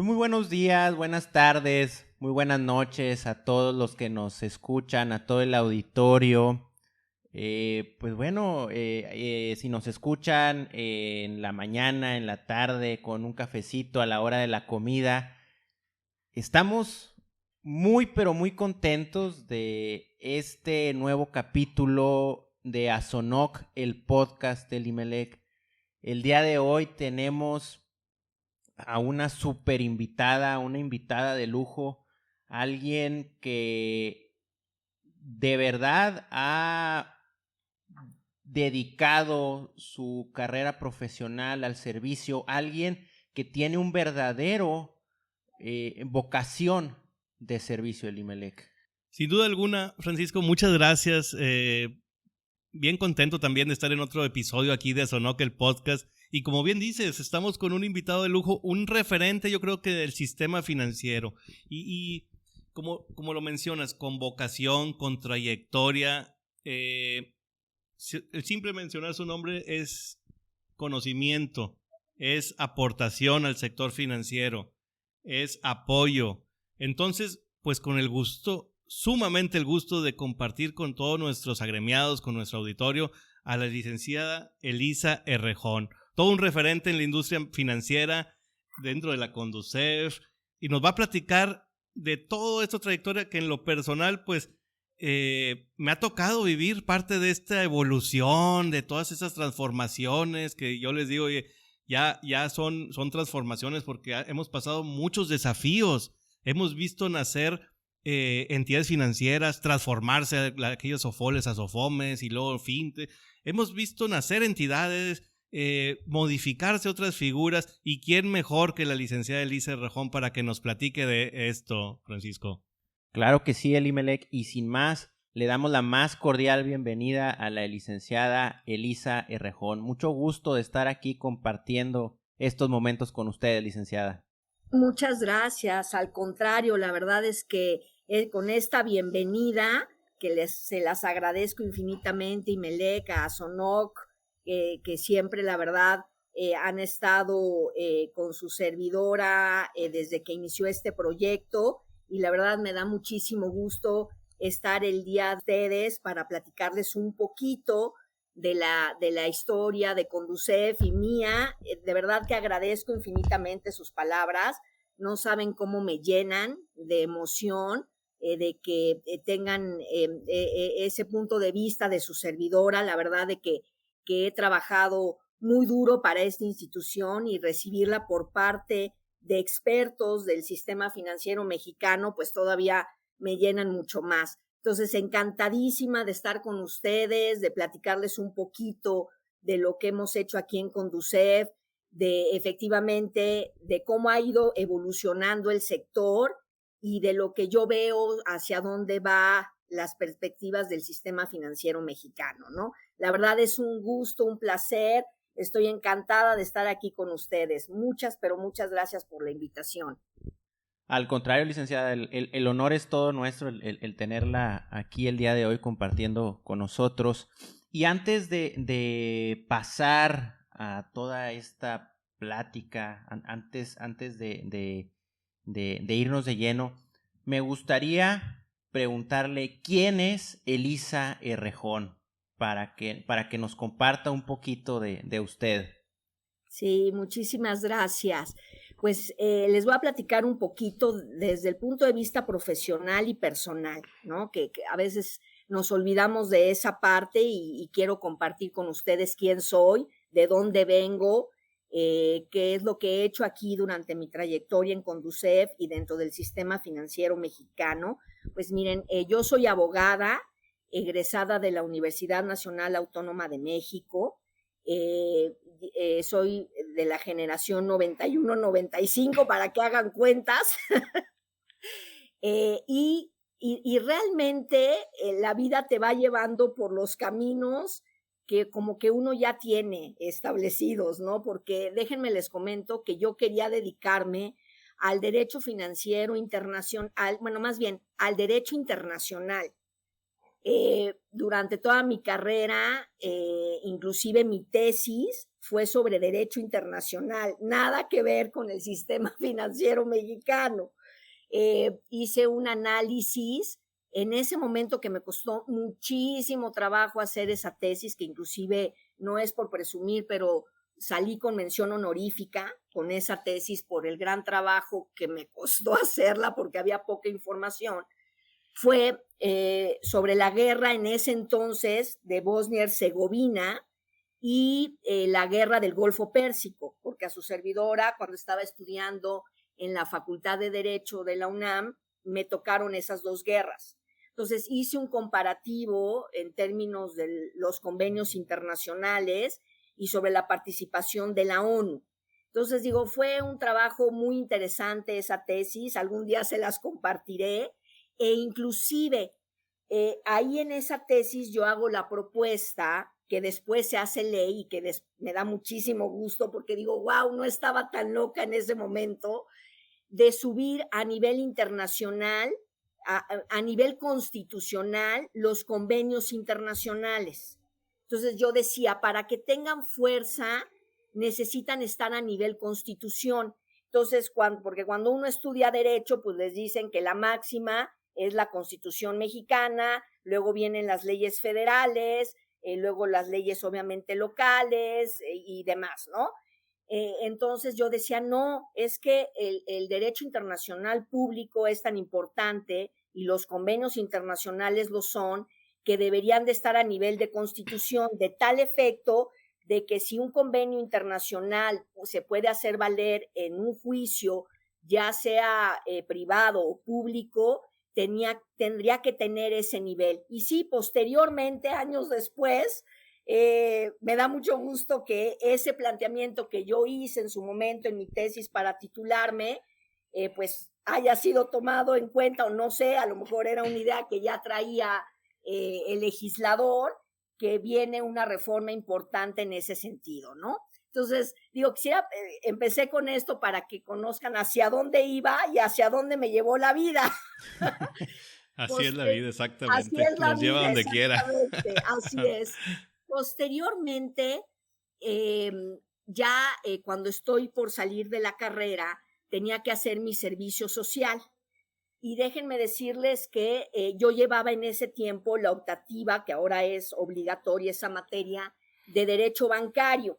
Pues muy buenos días, buenas tardes, muy buenas noches a todos los que nos escuchan, a todo el auditorio. Si nos escuchan en la mañana, en la tarde, con un cafecito a la hora de la comida, estamos muy pero muy contentos de este nuevo capítulo de Asonoc, el podcast del Imelec. El día de hoy tenemos a una super invitada, una invitada de lujo, alguien que de verdad ha dedicado su carrera profesional al servicio, alguien que tiene un verdadero vocación de servicio del Imelec. Sin duda alguna, Francisco, muchas gracias. Bien contento también de estar en otro episodio aquí de Asonoc, el podcast. Y como bien dices, estamos con un invitado de lujo, un referente, yo creo que del sistema financiero. Y como lo mencionas, con vocación, con trayectoria, el simple mencionar su nombre es conocimiento, es aportación al sector financiero, es apoyo. Entonces, pues con el gusto, sumamente el gusto de compartir con todos nuestros agremiados, con nuestro auditorio, a la licenciada Elisa Errejón, todo un referente en la industria financiera dentro de la Conducef, y nos va a platicar de toda esta trayectoria que en lo personal pues me ha tocado vivir parte de esta evolución, de todas esas transformaciones que yo les digo, oye, ya son transformaciones porque hemos pasado muchos desafíos, hemos visto nacer entidades financieras, transformarse aquellos sofoles a sofomes y luego fintech, hemos visto nacer entidades, modificarse otras figuras, y quién mejor que la licenciada Elisa Errejón para que nos platique de esto, Francisco. Claro que sí, el Imelec, y sin más, le damos la más cordial bienvenida a la licenciada Elisa Errejón. Mucho gusto de estar aquí compartiendo estos momentos con ustedes, licenciada. Muchas gracias, al contrario, la verdad es que con esta bienvenida, que se las agradezco infinitamente, Imelec, a Asonoc, que siempre, la verdad, han estado con su servidora desde que inició este proyecto, y la verdad me da muchísimo gusto estar el día de ustedes para platicarles un poquito de la historia de Conducef y mía. De verdad que agradezco infinitamente sus palabras. No saben cómo me llenan de emoción de que tengan ese punto de vista de su servidora. La verdad de que he trabajado muy duro para esta institución, y recibirla por parte de expertos del sistema financiero mexicano, pues todavía me llenan mucho más. Entonces, encantadísima de estar con ustedes, de platicarles un poquito de lo que hemos hecho aquí en Conducef, de efectivamente de cómo ha ido evolucionando el sector y de lo que yo veo hacia dónde va las perspectivas del sistema financiero mexicano, ¿no? La verdad es un gusto, un placer. Estoy encantada de estar aquí con ustedes. Muchas, pero muchas gracias por la invitación. Al contrario, licenciada, el honor es todo nuestro, el tenerla aquí el día de hoy compartiendo con nosotros. Y antes de pasar a toda esta plática, antes de irnos de lleno, me gustaría preguntarle quién es Elisa Errejón, para que nos comparta un poquito de usted. Sí, muchísimas gracias. Pues les voy a platicar un poquito desde el punto de vista profesional y personal, ¿no? Que a veces nos olvidamos de esa parte, y quiero compartir con ustedes quién soy, de dónde vengo, qué es lo que he hecho aquí durante mi trayectoria en Conducef y dentro del sistema financiero mexicano. Pues miren, yo soy abogada, egresada de la Universidad Nacional Autónoma de México. Soy de la generación 91-95, para que hagan cuentas. Y realmente la vida te va llevando por los caminos que como que uno ya tiene establecidos, ¿no? Porque déjenme les comento que yo quería dedicarme al derecho financiero internacional, bueno, más bien al derecho internacional. Durante toda mi carrera, inclusive mi tesis fue sobre derecho internacional, nada que ver con el sistema financiero mexicano. Hice un análisis en ese momento que me costó muchísimo trabajo hacer esa tesis, que inclusive no es por presumir, pero salí con mención honorífica con esa tesis por el gran trabajo que me costó hacerla porque había poca información. Fue sobre la guerra en ese entonces de Bosnia-Herzegovina y la guerra del Golfo Pérsico, porque a su servidora, cuando estaba estudiando en la Facultad de Derecho de la UNAM, me tocaron esas dos guerras. Entonces hice un comparativo en términos de los convenios internacionales y sobre la participación de la ONU. Entonces digo, fue un trabajo muy interesante esa tesis, algún día se las compartiré, e inclusive ahí en esa tesis yo hago la propuesta que después se hace ley y que me da muchísimo gusto porque digo, wow, no estaba tan loca en ese momento, de subir a nivel internacional, a nivel constitucional, los convenios internacionales. Entonces yo decía, para que tengan fuerza, necesitan estar a nivel constitución. Entonces, porque cuando uno estudia derecho, pues les dicen que la máxima es la Constitución mexicana, luego vienen las leyes federales, luego las leyes obviamente locales y demás, ¿no? Entonces yo decía, no, es que el derecho internacional público es tan importante y los convenios internacionales lo son, que deberían de estar a nivel de constitución, de tal efecto de que si un convenio internacional se puede hacer valer en un juicio, ya sea privado o público, tendría que tener ese nivel. Y sí, posteriormente, años después, me da mucho gusto que ese planteamiento que yo hice en su momento en mi tesis para titularme, pues haya sido tomado en cuenta, o no sé, a lo mejor era una idea que ya traía el legislador, que viene una reforma importante en ese sentido, ¿no? Entonces, digo, empecé con esto para que conozcan hacia dónde iba y hacia dónde me llevó la vida. Así es la vida, exactamente. Así es la Nos lleva vida, donde quiera. Así es. Posteriormente, ya cuando estoy por salir de la carrera, tenía que hacer mi servicio social. Y déjenme decirles que yo llevaba en ese tiempo la optativa, que ahora es obligatoria esa materia, de derecho bancario.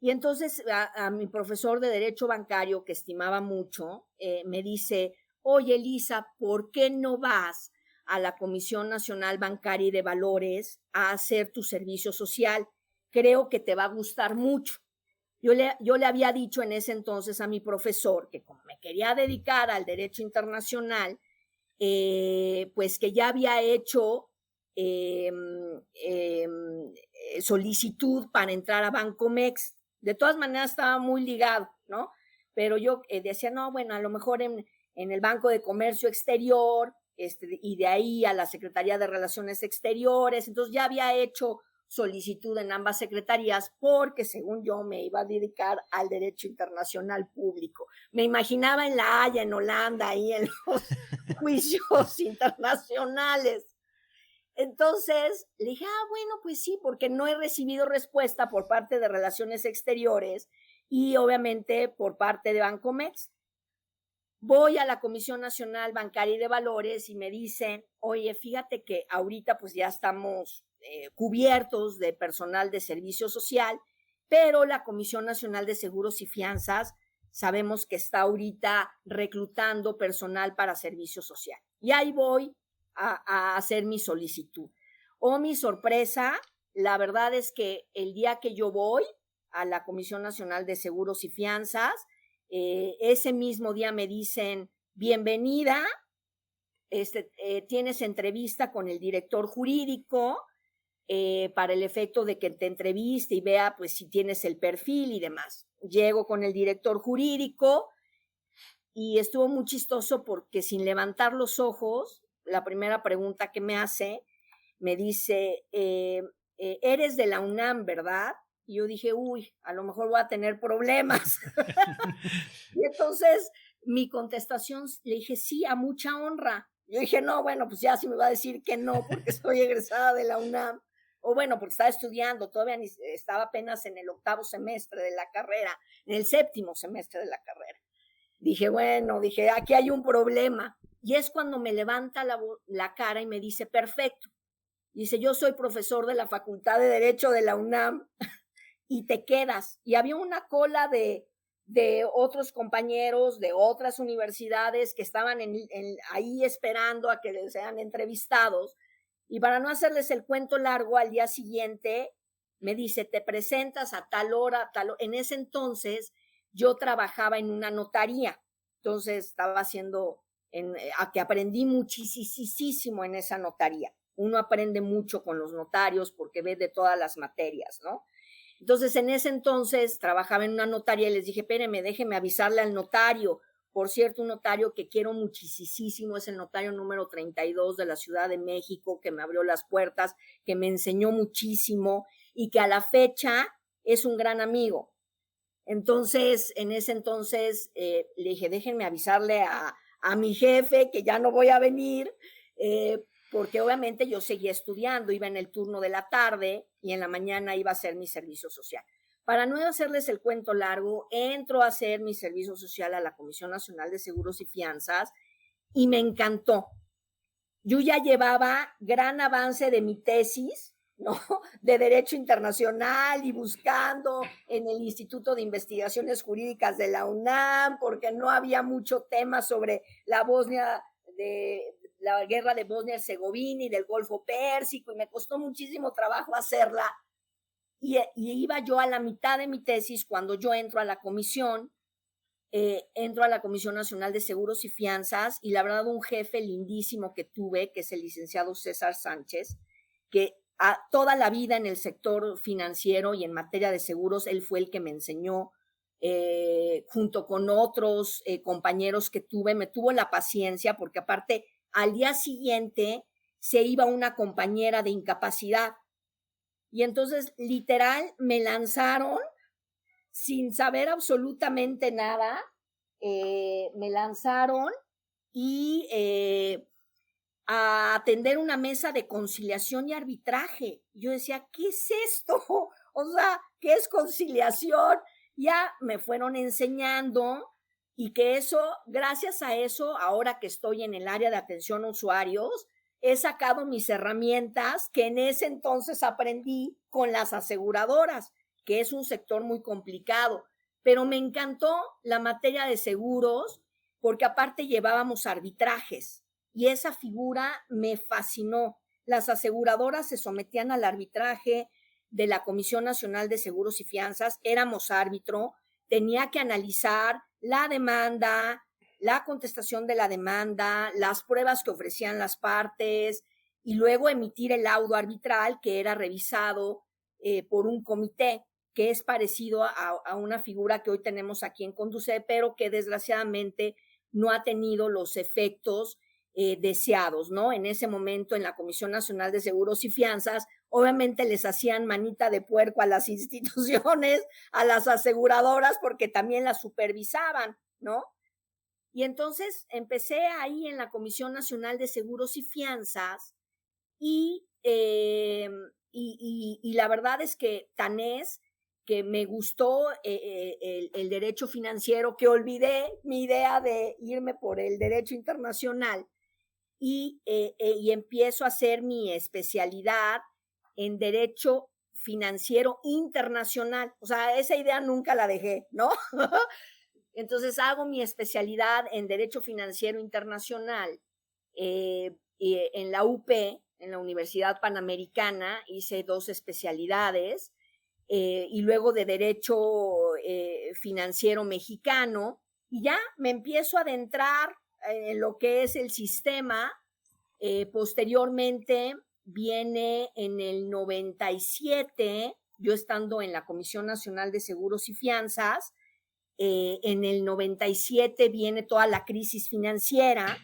Y entonces a mi profesor de derecho bancario, que estimaba mucho, me dice, oye, Elisa, ¿por qué no vas a la Comisión Nacional Bancaria y de Valores a hacer tu servicio social? Creo que te va a gustar mucho. Yo le había dicho en ese entonces a mi profesor que como me quería dedicar al derecho internacional, pues que ya había hecho solicitud para entrar a Bancomext. De todas maneras estaba muy ligado, ¿no? Pero yo decía, no, bueno, a lo mejor en el Banco de Comercio Exterior, y de ahí a la Secretaría de Relaciones Exteriores. Entonces ya había hecho solicitud en ambas secretarías porque, según yo, me iba a dedicar al derecho internacional público. Me imaginaba en La Haya, en Holanda, ahí en los juicios internacionales. Entonces le dije, bueno, pues sí, porque no he recibido respuesta por parte de Relaciones Exteriores y obviamente por parte de Bancomext. Voy a la Comisión Nacional Bancaria y de Valores y me dicen, oye, fíjate que ahorita pues ya estamos cubiertos de personal de servicio social, pero la Comisión Nacional de Seguros y Fianzas sabemos que está ahorita reclutando personal para servicio social. Y ahí voy a hacer mi solicitud. Oh, mi sorpresa, la verdad es que el día que yo voy a la Comisión Nacional de Seguros y Fianzas, ese mismo día me dicen, bienvenida, tienes entrevista con el director jurídico para el efecto de que te entreviste y vea pues si tienes el perfil y demás. Llego con el director jurídico y estuvo muy chistoso porque sin levantar los ojos, la primera pregunta que me hace, me dice, eres de la UNAM, ¿verdad? Y yo dije, uy, a lo mejor voy a tener problemas. Y entonces mi contestación, le dije, sí, a mucha honra. Yo dije, no, bueno, pues ya si me va a decir que no, porque estoy egresada de la UNAM. o bueno, porque estaba estudiando, todavía estaba apenas en el 8º semestre de la carrera, en el 7º semestre de la carrera. Dije, aquí hay un problema. Y es cuando me levanta la cara y me dice, perfecto. Dice, yo soy profesor de la Facultad de Derecho de la UNAM y te quedas. Y había una cola de otros compañeros de otras universidades que estaban ahí esperando a que sean entrevistados. Y para no hacerles el cuento largo, al día siguiente me dice, te presentas a tal hora, tal hora. En ese entonces yo trabajaba en una notaría, entonces estaba haciendo, a que aprendí muchísimo en esa notaría. Uno aprende mucho con los notarios porque ve de todas las materias, ¿no? Entonces, en ese entonces trabajaba en una notaría y les dije, espérenme, déjeme avisarle al notario. Por cierto, un notario que quiero muchísimo es el notario número 32 de la Ciudad de México, que me abrió las puertas, que me enseñó muchísimo y que a la fecha es un gran amigo. Entonces, en ese entonces le dije, déjenme avisarle a mi jefe que ya no voy a venir, porque obviamente yo seguía estudiando, iba en el turno de la tarde y en la mañana iba a hacer mi servicio social. Para no hacerles el cuento largo, entro a hacer mi servicio social a la Comisión Nacional de Seguros y Fianzas y me encantó. Yo ya llevaba gran avance de mi tesis, ¿no? De Derecho Internacional y buscando en el Instituto de Investigaciones Jurídicas de la UNAM, porque no había mucho tema sobre la guerra de Bosnia-Herzegovina y del Golfo Pérsico, y me costó muchísimo trabajo hacerla. Y iba yo a la mitad de mi tesis cuando yo entro a la comisión, entro a la Comisión Nacional de Seguros y Fianzas, y la verdad un jefe lindísimo que tuve, que es el licenciado César Sánchez, que toda la vida en el sector financiero y en materia de seguros, él fue el que me enseñó, junto con otros compañeros que tuve, me tuvo la paciencia, porque aparte al día siguiente se iba una compañera de incapacidad, y entonces literal me lanzaron sin saber absolutamente nada, me lanzaron y a atender una mesa de conciliación y arbitraje. Yo decía, ¿qué es esto? O sea, ¿qué es conciliación? Ya me fueron enseñando, y que eso, gracias a eso, ahora que estoy en el área de atención a usuarios, he sacado mis herramientas que en ese entonces aprendí con las aseguradoras, que es un sector muy complicado, pero me encantó la materia de seguros porque aparte llevábamos arbitrajes y esa figura me fascinó. Las aseguradoras se sometían al arbitraje de la Comisión Nacional de Seguros y Fianzas, éramos árbitro, tenía que analizar la demanda, la contestación de la demanda, las pruebas que ofrecían las partes y luego emitir el laudo arbitral que era revisado por un comité, que es parecido a una figura que hoy tenemos aquí en Conducef, pero que desgraciadamente no ha tenido los efectos deseados, ¿no? En ese momento en la Comisión Nacional de Seguros y Fianzas, obviamente les hacían manita de puerco a las instituciones, a las aseguradoras, porque también las supervisaban, ¿no? Y entonces empecé ahí en la Comisión Nacional de Seguros y Fianzas y la verdad es que tan es que me gustó el derecho financiero, que olvidé mi idea de irme por el derecho internacional y empiezo a hacer mi especialidad en derecho financiero internacional. O sea, esa idea nunca la dejé, ¿no? Entonces hago mi especialidad en Derecho Financiero Internacional en la UP, en la Universidad Panamericana, hice 2 especialidades y luego de Derecho Financiero Mexicano, y ya me empiezo a adentrar en lo que es el sistema. Posteriormente viene en el 97, yo estando en la Comisión Nacional de Seguros y Fianzas, en el 97 viene toda la crisis financiera,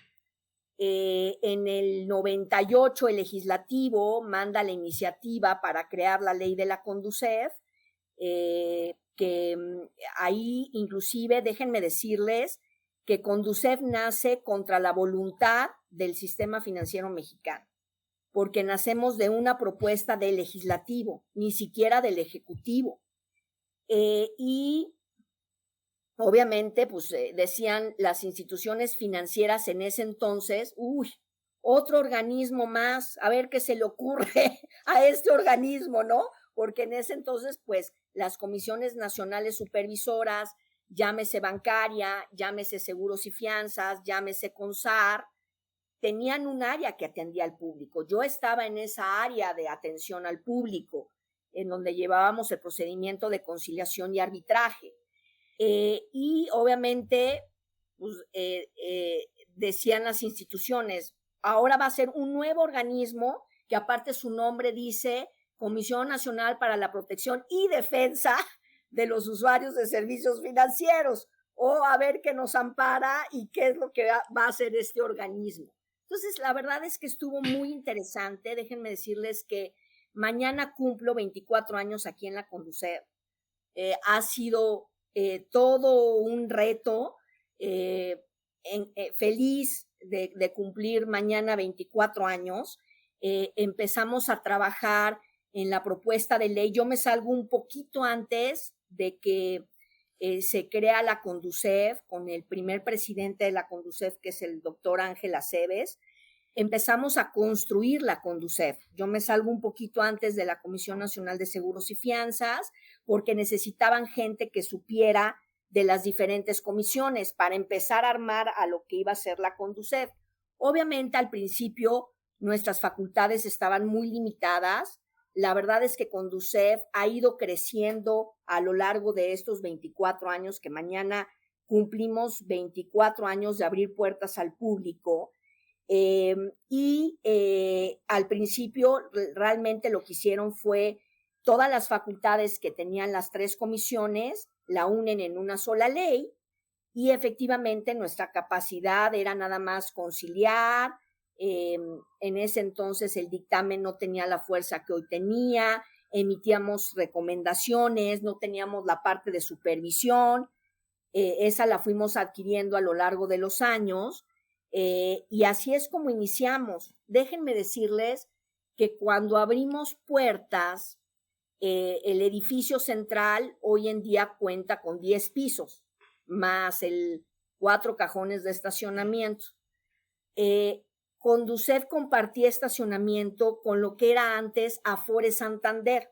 en el 98 el legislativo manda la iniciativa para crear la ley de la Conducef, que ahí inclusive déjenme decirles que Conducef nace contra la voluntad del sistema financiero mexicano. porque nacemos de una propuesta del legislativo, ni siquiera del ejecutivo. Y obviamente, pues decían las instituciones financieras en ese entonces, otro organismo más, a ver qué se le ocurre a este organismo, ¿no? Porque en ese entonces, pues, las comisiones nacionales supervisoras, llámese bancaria, llámese seguros y fianzas, llámese CONSAR, tenían un área que atendía al público. Yo estaba en esa área de atención al público, en donde llevábamos el procedimiento de conciliación y arbitraje. Y obviamente, pues, decían las instituciones, ahora va a ser un nuevo organismo que aparte su nombre dice Comisión Nacional para la Protección y Defensa de los Usuarios de Servicios Financieros, o a ver qué nos ampara y qué es lo que va a hacer este organismo. Entonces, la verdad es que estuvo muy interesante. Déjenme decirles que mañana cumplo 24 años aquí en la Conducef. Ha sido todo un reto, feliz de cumplir mañana 24 años. Empezamos a trabajar en la propuesta de ley. Yo me salgo un poquito antes de que se crea la Conducef, con el primer presidente de la Conducef, que es el doctor Ángel Aceves. Empezamos a construir la Conducef. Yo me salgo un poquito antes de la Comisión Nacional de Seguros y Fianzas, porque necesitaban gente que supiera de las diferentes comisiones para empezar a armar a lo que iba a ser la Conducef. Obviamente, al principio, nuestras facultades estaban muy limitadas. La verdad es que Conducef ha ido creciendo a lo largo de estos 24 años, que mañana cumplimos 24 años de abrir puertas al público. Al principio realmente lo que hicieron fue todas las facultades que tenían las 3 comisiones la unen en una sola ley, y efectivamente nuestra capacidad era nada más conciliar. En ese entonces el dictamen no tenía la fuerza que hoy tenía, emitíamos recomendaciones, no teníamos la parte de supervisión. Esa la fuimos adquiriendo a lo largo de los años. Y así es como iniciamos. Déjenme decirles que cuando abrimos puertas, el edificio central hoy en día cuenta con 10 pisos, más 4 cajones de estacionamiento. Conducef compartía estacionamiento con lo que era antes Afore Santander,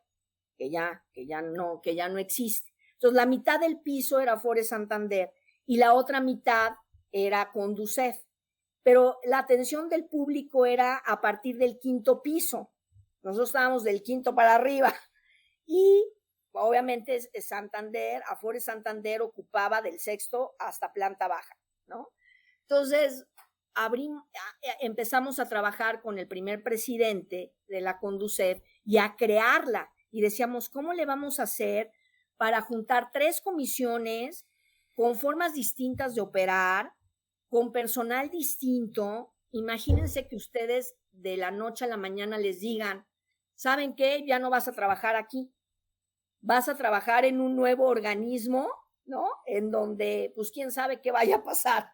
que ya no existe. Entonces, la mitad del piso era Afore Santander y la otra mitad era Conducef. Pero la atención del público era a partir del 5º piso. Nosotros estábamos del 5º para arriba. Y obviamente Santander, Afore Santander ocupaba del 6º hasta planta baja, ¿no? Entonces, empezamos a trabajar con el primer presidente de la Conducef y a crearla. Y decíamos, ¿cómo le vamos a hacer para juntar 3 comisiones con formas distintas de operar, con personal distinto? Imagínense que ustedes de la noche a la mañana les digan, ¿saben qué? Ya no vas a trabajar aquí. Vas a trabajar en un nuevo organismo, ¿no? En donde, pues, quién sabe qué vaya a pasar.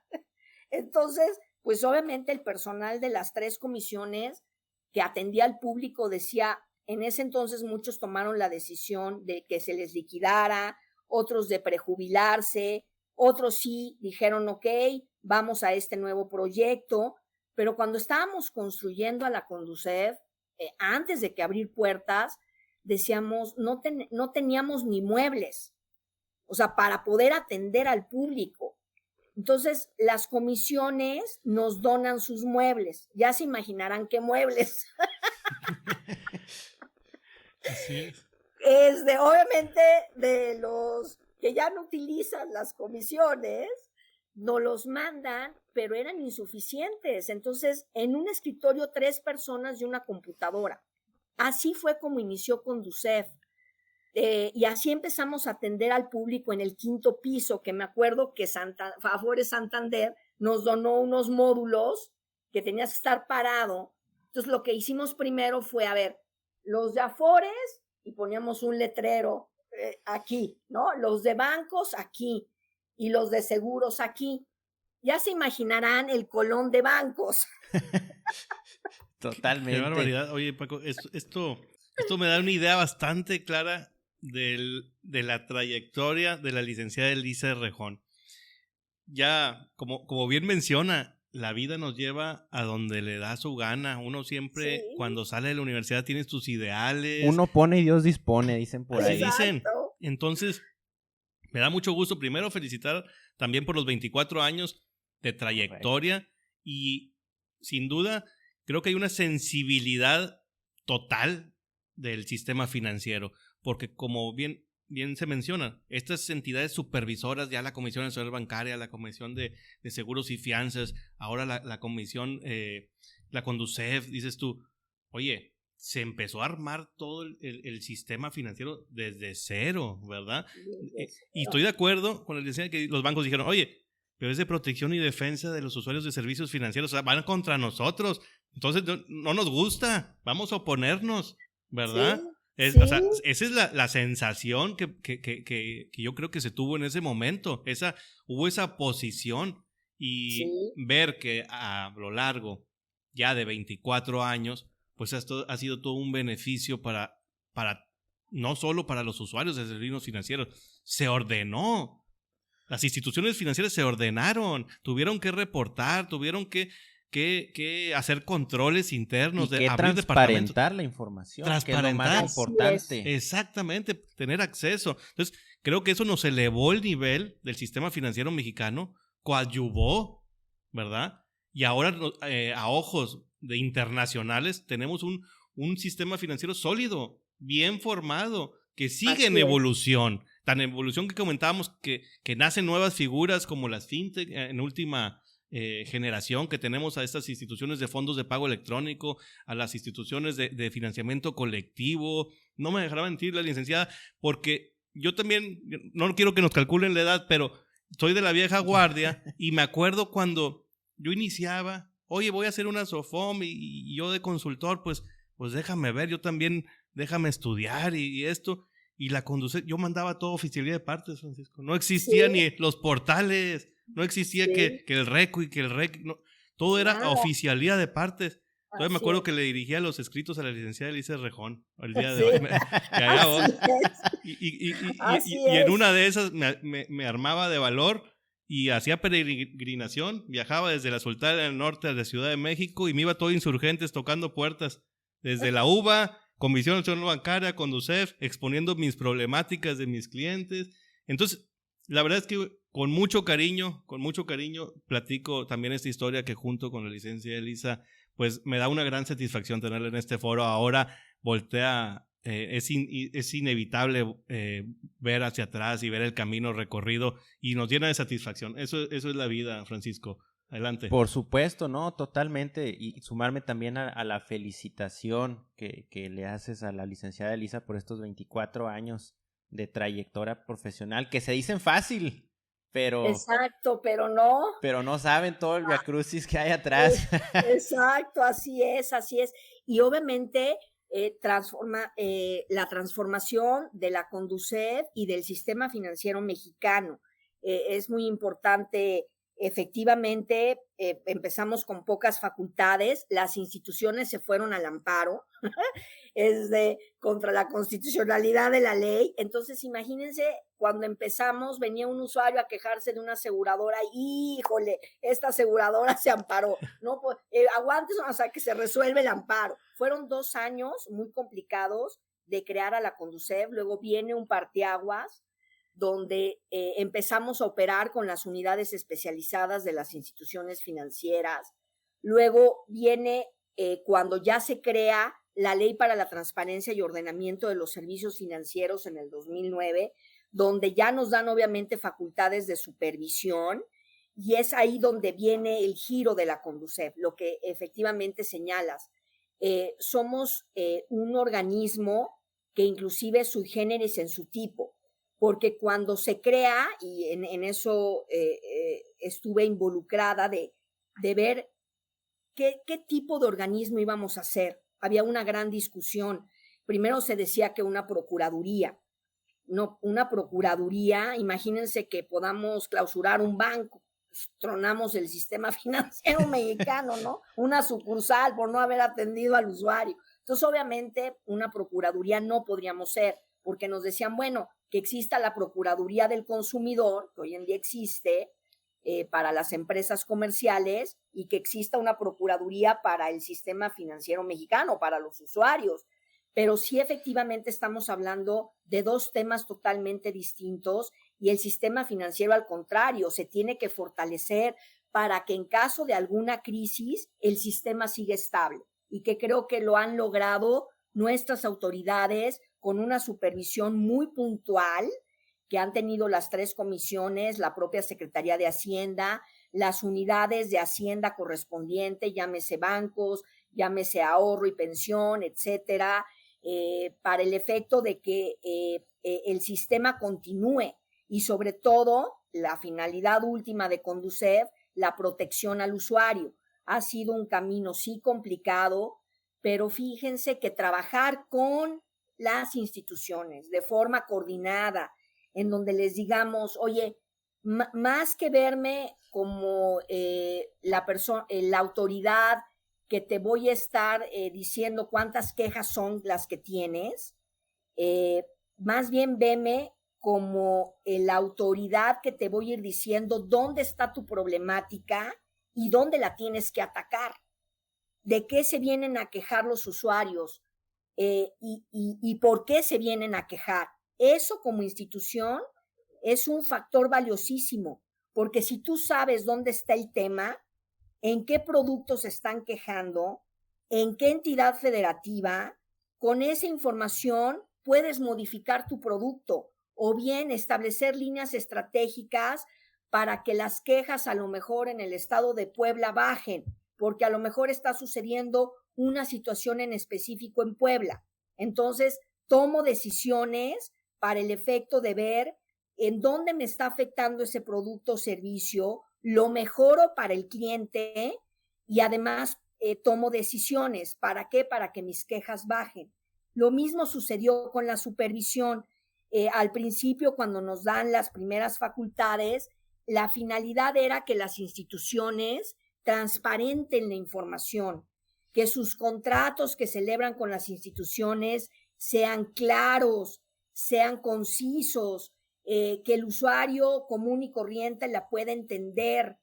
Entonces, pues, obviamente el personal de las 3 comisiones que atendía al público decía, en ese entonces muchos tomaron la decisión de que se les liquidara, otros de prejubilarse, otros sí dijeron, ok, vamos a este nuevo proyecto. Pero cuando estábamos construyendo a la Conducef, antes de que abrir puertas, decíamos, no teníamos ni muebles, o sea, para poder atender al público. Entonces, las comisiones nos donan sus muebles. Ya se imaginarán qué muebles. Así es. Obviamente, de los que ya no utilizan las comisiones, nos los mandan, pero eran insuficientes. Entonces, en un escritorio, 3 personas y una computadora. Así fue como inició Conducef. Y así empezamos a atender al público en el 5º piso, que me acuerdo que Afore Santander nos donó unos módulos que tenías que estar parado. Entonces, lo que hicimos primero fue, a ver, los de Afores, y poníamos un letrero aquí, ¿no? Los de bancos aquí, y los de seguros aquí. Ya se imaginarán el colón de bancos. Totalmente. Qué barbaridad. Oye, Paco, esto me da una idea bastante clara de la trayectoria de la licenciada Elisa Rejón. Ya, como bien menciona, la vida nos lleva a donde le da su gana. Uno siempre, Sí. cuando sale de la universidad, tiene sus ideales. Uno pone y Dios dispone, dicen por ahí. Dicen. Exacto. Entonces, me da mucho gusto primero felicitar también por los 24 años de trayectoria. Correcto. Y sin duda creo que hay una sensibilidad total del sistema financiero, porque como bien se menciona, estas entidades supervisoras, ya la Comisión Nacional Bancaria, la Comisión de Seguros y Fianzas, ahora la Comisión, la Conducef, dices tú, oye, se empezó a armar todo el sistema financiero desde cero, ¿verdad? Y estoy de acuerdo con el diseño que los bancos dijeron, oye, pero es de protección y defensa de los usuarios de servicios financieros, o sea, van contra nosotros, entonces no nos gusta, vamos a oponernos, ¿verdad? Sí, sí. O sea, esa es la sensación que yo creo que se tuvo en ese momento, hubo esa posición y sí. Ver que a lo largo ya de 24 años, pues esto ha sido todo un beneficio para no solo para los usuarios de servicios financieros, se ordenó. Las instituciones financieras se ordenaron, tuvieron que reportar, tuvieron que hacer controles internos, y que transparentar la información, transparentar, que es lo más importante. Exactamente, tener acceso. Entonces, creo que eso nos elevó el nivel del sistema financiero mexicano, coadyuvó, ¿verdad? Y ahora, a ojos de internacionales, tenemos un sistema financiero sólido, bien formado, que sigue en evolución. Tan evolución que comentábamos que nacen nuevas figuras como las fintech en última generación, que tenemos a estas instituciones de fondos de pago electrónico, a las instituciones de financiamiento colectivo. No me dejará mentir la licenciada, porque yo también, no quiero que nos calculen la edad, pero soy de la vieja guardia y me acuerdo cuando yo iniciaba, oye, voy a hacer una SOFOM y yo de consultor, pues déjame ver, yo también déjame estudiar y esto. Y la Conducef, yo mandaba todo oficialía de partes, Francisco. No existía ni los portales, no existía que el RECO y que el REC, no, todo era oficialía de partes. Entonces me acuerdo que le dirigía los escritos a la licenciada Elisa Rejón el día de hoy. Y en una de esas me armaba de valor y hacía peregrinación, viajaba desde la Sultana del Norte a la Ciudad de México y me iba todo insurgentes tocando puertas, desde la UBA, Comisión Nacional Bancaria, Conducef, exponiendo mis problemáticas de mis clientes. Entonces, la verdad es que con mucho cariño, platico también esta historia que junto con la licenciada Elisa, pues me da una gran satisfacción tenerla en este foro. Ahora voltea, es inevitable ver hacia atrás y ver el camino recorrido y nos llena de satisfacción. Eso es la vida, Francisco. Adelante. Por supuesto, ¿no? Totalmente. Y sumarme también a la felicitación que le haces a la licenciada Elisa por estos 24 años de trayectoria profesional, que se dicen fácil, pero... Exacto, pero no. Pero no saben todo el viacrucis que hay atrás. Exacto, así es. Y obviamente la transformación de la Conducef y del sistema financiero mexicano. Es muy importante. Efectivamente, empezamos con pocas facultades, las instituciones se fueron al amparo contra la constitucionalidad de la ley. Entonces, imagínense, cuando empezamos, venía un usuario a quejarse de una aseguradora, híjole, esta aseguradora se amparó, no, pues, aguantes hasta que se resuelve el amparo. Fueron 2 años muy complicados de crear a la Conducef, luego viene un parteaguas, donde empezamos a operar con las unidades especializadas de las instituciones financieras. Luego viene cuando ya se crea la Ley para la Transparencia y Ordenamiento de los Servicios Financieros en el 2009, donde ya nos dan obviamente facultades de supervisión, y es ahí donde viene el giro de la Conducef, lo que efectivamente señalas. Somos un organismo que inclusive sui generis en su tipo, porque cuando se crea, y en eso estuve involucrada de ver qué tipo de organismo íbamos a hacer. Había una gran discusión. Primero se decía que una procuraduría. No, una procuraduría, imagínense que podamos clausurar un banco, tronamos el sistema financiero mexicano, ¿no? Una sucursal por no haber atendido al usuario. Entonces, obviamente, una procuraduría no podríamos ser, porque nos decían, bueno, que exista la Procuraduría del Consumidor, que hoy en día existe, para las empresas comerciales, y que exista una procuraduría para el sistema financiero mexicano, para los usuarios. Pero sí, efectivamente, estamos hablando de dos temas totalmente distintos, y el sistema financiero, al contrario, se tiene que fortalecer para que en caso de alguna crisis el sistema siga estable, y que creo que lo han logrado nuestras autoridades con una supervisión muy puntual que han tenido las 3 comisiones, la propia Secretaría de Hacienda, las unidades de Hacienda correspondientes, llámese bancos, llámese ahorro y pensión, etcétera, para el efecto de que el sistema continúe, y sobre todo la finalidad última de Conducef, la protección al usuario. Ha sido un camino sí complicado, pero fíjense que trabajar con las instituciones de forma coordinada, en donde les digamos, oye, más que verme como la autoridad que te voy a estar diciendo cuántas quejas son las que tienes, más bien veme como la autoridad que te voy a ir diciendo dónde está tu problemática y dónde la tienes que atacar, de qué se vienen a quejar los usuarios y por qué se vienen a quejar. Eso como institución es un factor valiosísimo, porque si tú sabes dónde está el tema, en qué productos se están quejando, en qué entidad federativa, con esa información puedes modificar tu producto o bien establecer líneas estratégicas para que las quejas a lo mejor en el estado de Puebla bajen, porque a lo mejor está sucediendo una situación en específico en Puebla. Entonces, tomo decisiones para el efecto de ver en dónde me está afectando ese producto o servicio, lo mejoro para el cliente y además tomo decisiones. ¿Para qué? Para que mis quejas bajen. Lo mismo sucedió con la supervisión. Al principio, cuando nos dan las primeras facultades, la finalidad era que las instituciones transparenten la información, que sus contratos que celebran con las instituciones sean claros, sean concisos, que el usuario común y corriente la pueda entender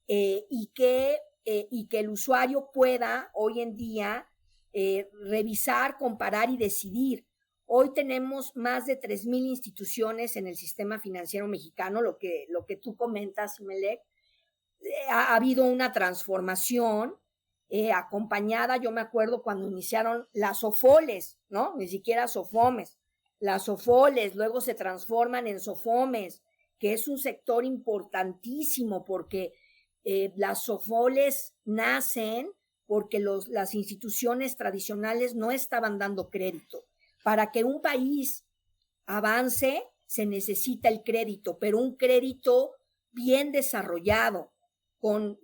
y que el usuario pueda hoy en día revisar, comparar y decidir. Hoy tenemos más de 3,000 instituciones en el sistema financiero mexicano, lo que tú comentas, Imelec. Ha habido una transformación acompañada, yo me acuerdo cuando iniciaron las SOFOLES, ¿no? Ni siquiera SOFOMES. Las SOFOLES luego se transforman en SOFOMES, que es un sector importantísimo porque las SOFOLES nacen porque las instituciones tradicionales no estaban dando crédito. Para que un país avance se necesita el crédito, pero un crédito bien desarrollado, con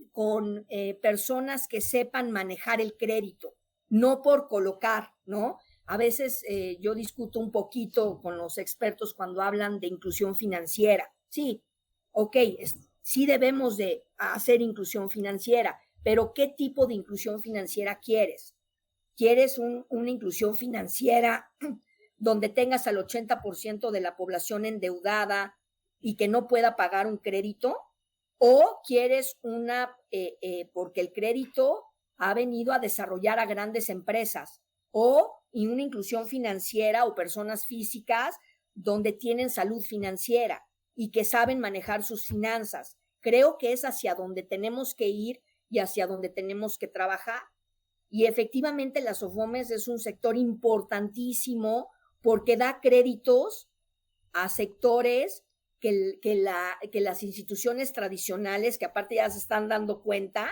personas que sepan manejar el crédito, no por colocar, ¿no? A veces yo discuto un poquito con los expertos cuando hablan de inclusión financiera. Sí, ok, sí debemos de hacer inclusión financiera, pero ¿qué tipo de inclusión financiera quieres? ¿Quieres una inclusión financiera donde tengas al 80% de la población endeudada y que no pueda pagar un crédito? ¿O quieres porque el crédito ha venido a desarrollar a grandes empresas? ¿O una inclusión financiera o personas físicas donde tienen salud financiera y que saben manejar sus finanzas? Creo que es hacia donde tenemos que ir y hacia donde tenemos que trabajar. Y efectivamente las SOFOMES es un sector importantísimo porque da créditos a sectores que las instituciones tradicionales, que aparte ya se están dando cuenta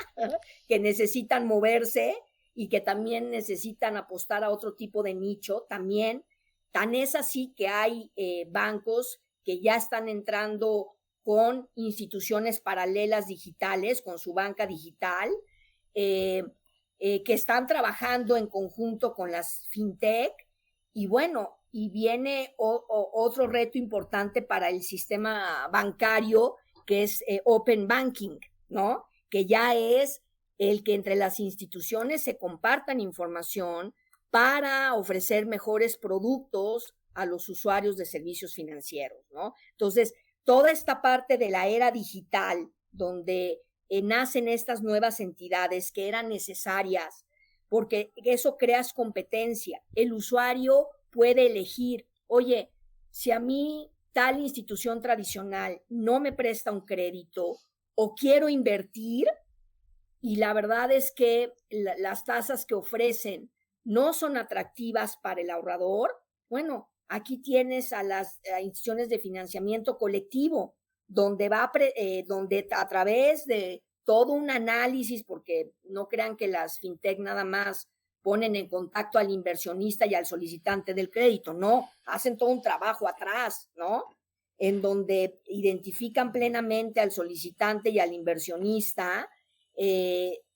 que necesitan moverse y que también necesitan apostar a otro tipo de nicho, también, tan es así que hay bancos que ya están entrando con instituciones paralelas digitales, con su banca digital, que están trabajando en conjunto con las fintech, y bueno, y viene otro reto importante para el sistema bancario, que es Open Banking, ¿no? Que ya es el que entre las instituciones se compartan información para ofrecer mejores productos a los usuarios de servicios financieros, ¿no? Entonces, toda esta parte de la era digital, donde nacen estas nuevas entidades que eran necesarias, porque eso creas competencia. El usuario puede elegir, oye, si a mí tal institución tradicional no me presta un crédito o quiero invertir, y la verdad es que las tasas que ofrecen no son atractivas para el ahorrador, bueno, aquí tienes a las instituciones de financiamiento colectivo, donde donde a través de todo un análisis, porque no crean que las fintech nada más ponen en contacto al inversionista y al solicitante del crédito, no, hacen todo un trabajo atrás, ¿no? En donde identifican plenamente al solicitante y al inversionista,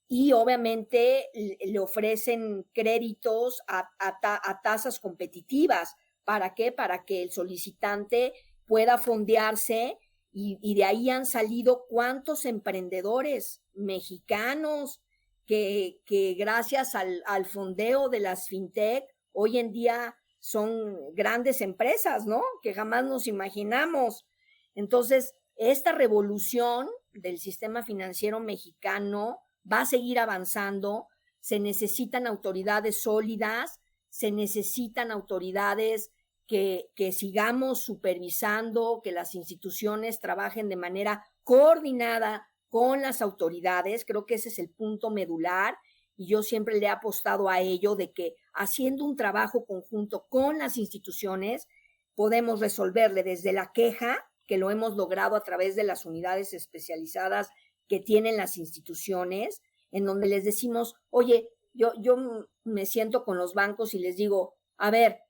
y obviamente le ofrecen créditos a tasas competitivas. ¿Para qué? Para que el solicitante pueda fondearse, y de ahí han salido cuántos emprendedores mexicanos que gracias al fondeo de las fintech hoy en día son grandes empresas, ¿no? Que jamás nos imaginamos. Entonces, esta revolución del sistema financiero mexicano va a seguir avanzando. Se necesitan autoridades sólidas, se necesitan autoridades que sigamos supervisando, que las instituciones trabajen de manera coordinada con las autoridades. Creo que ese es el punto medular, y yo siempre le he apostado a ello, de que haciendo un trabajo conjunto con las instituciones podemos resolverle desde la queja, que lo hemos logrado a través de las unidades especializadas que tienen las instituciones, en donde les decimos, oye, yo me siento con los bancos y les digo, a ver,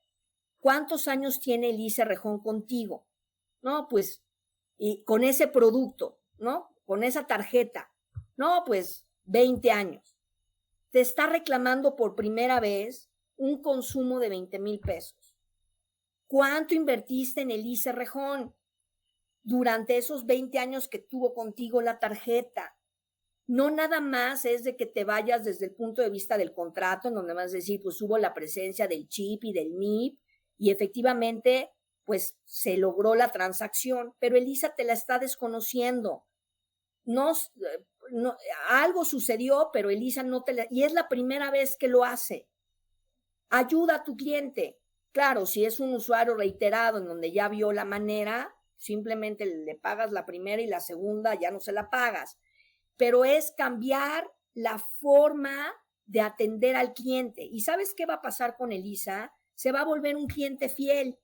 ¿cuántos años tiene Elisa Rejón contigo? No, pues, y con ese producto, ¿no? Con esa tarjeta. No, pues, 20 años. Te está reclamando por primera vez un consumo de 20,000 pesos. ¿Cuánto invertiste en Elisa Rejón durante esos 20 años que tuvo contigo la tarjeta? No nada más es de que te vayas desde el punto de vista del contrato, en donde vas a decir, pues hubo la presencia del chip y del NIP, y efectivamente, pues se logró la transacción, pero Elisa te la está desconociendo. No, algo sucedió, pero Elisa no te la... Y es la primera vez que lo hace. Ayuda a tu cliente. Claro, si es un usuario reiterado en donde ya vio la manera, simplemente le pagas la primera y la segunda ya no se la pagas. Pero es cambiar la forma de atender al cliente. ¿Y sabes qué va a pasar con Elisa? Se va a volver un cliente fiel.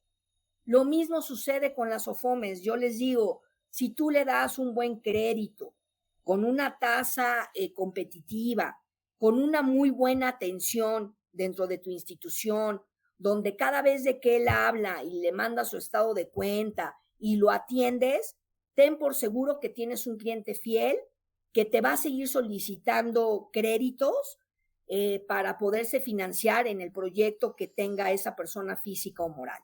Lo mismo sucede con las OFOMES. Yo les digo, si tú le das un buen crédito, con una tasa competitiva, con una muy buena atención dentro de tu institución, donde cada vez de que él habla y le manda su estado de cuenta y lo atiendes, ten por seguro que tienes un cliente fiel que te va a seguir solicitando créditos para poderse financiar en el proyecto que tenga esa persona física o moral.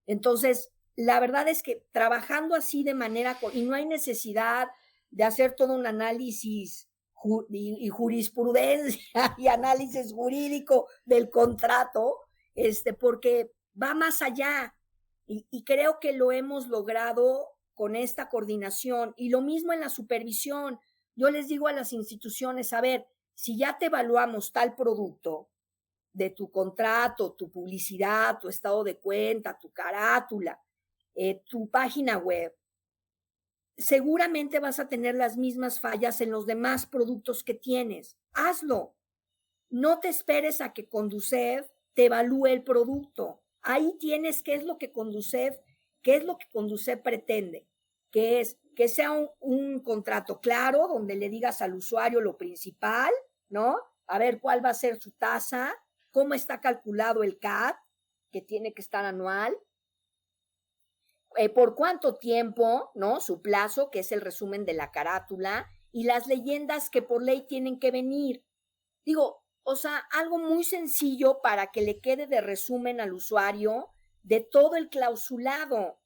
Entonces, la verdad es que trabajando así de manera, y no hay necesidad de hacer todo un análisis y jurisprudencia y análisis jurídico del contrato, porque va más allá, y creo que lo hemos logrado con esta coordinación. Y lo mismo en la supervisión. Yo les digo a las instituciones, a ver, si ya te evaluamos tal producto, de tu contrato, tu publicidad, tu estado de cuenta, tu carátula, tu página web, seguramente vas a tener las mismas fallas en los demás productos que tienes. Hazlo. No te esperes a que Conducef te evalúe el producto. Ahí tienes qué es lo que Conducef pretende, que es que sea un contrato claro, donde le digas al usuario lo principal, ¿no? A ver cuál va a ser su tasa, cómo está calculado el CAT, que tiene que estar anual, por cuánto tiempo, ¿no? Su plazo, que es el resumen de la carátula, y las leyendas que por ley tienen que venir. Digo, o sea, algo muy sencillo para que le quede de resumen al usuario de todo el clausulado.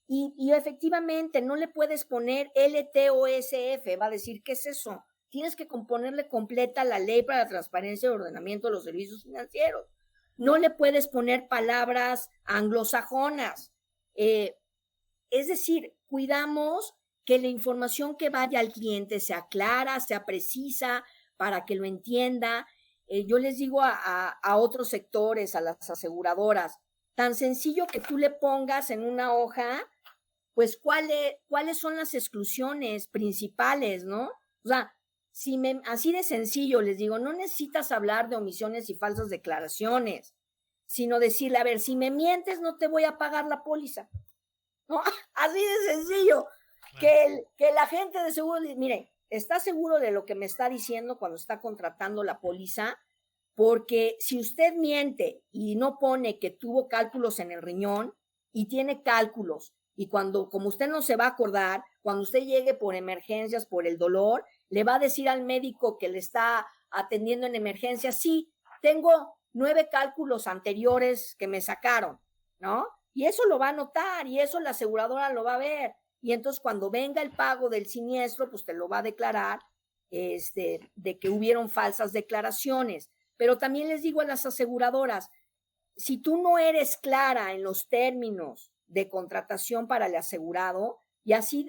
Y efectivamente no le puedes poner LTOSF, va a decir, ¿qué es eso? Tienes que ponerle completa la Ley para la Transparencia y Ordenamiento de los Servicios Financieros. No le puedes poner palabras anglosajonas. Es decir, cuidamos que la información que vaya al cliente sea clara, sea precisa, para que lo entienda. Yo les digo a otros sectores, a las aseguradoras, tan sencillo que tú le pongas en una hoja, pues cuáles son las exclusiones principales, ¿no? O sea, así de sencillo les digo, no necesitas hablar de omisiones y falsas declaraciones, sino decirle, a ver, si me mientes no te voy a pagar la póliza, ¿no? Así de sencillo, que la gente de seguro, mire, está seguro de lo que me está diciendo cuando está contratando la póliza, porque si usted miente y no pone que tuvo cálculos en el riñón y tiene cálculos, y como usted no se va a acordar, cuando usted llegue por emergencias, por el dolor, le va a decir al médico que le está atendiendo en emergencias, sí, tengo 9 cálculos anteriores que me sacaron, ¿no? Y eso lo va a notar, y eso la aseguradora lo va a ver. Y entonces cuando venga el pago del siniestro, pues te lo va a declarar de que hubieron falsas declaraciones. Pero también les digo a las aseguradoras, si tú no eres clara en los términos de contratación para el asegurado, y así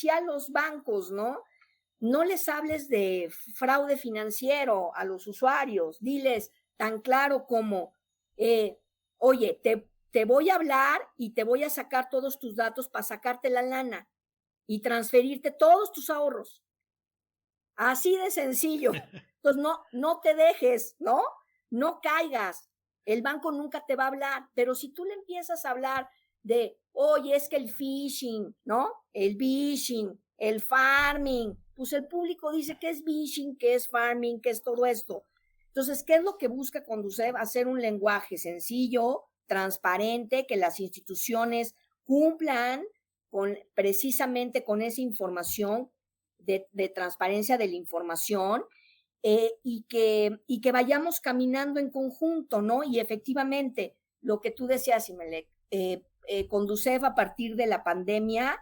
a los bancos, ¿no? No les hables de fraude financiero a los usuarios, diles tan claro como, oye, te voy a hablar y te voy a sacar todos tus datos para sacarte la lana y transferirte todos tus ahorros. Así de sencillo. Entonces, no te dejes, ¿no? No caigas. El banco nunca te va a hablar, pero si tú le empiezas a hablar de, oye, es que el phishing, ¿no? El phishing, el farming, pues el público dice que es phishing, que es farming, que es todo esto. Entonces, ¿qué es lo que busca Conducef? Hacer un lenguaje sencillo, transparente, que las instituciones cumplan precisamente con esa información de transparencia de la información, y que vayamos caminando en conjunto, ¿no? Y efectivamente, lo que tú decías, Imelec, Conducef a partir de la pandemia,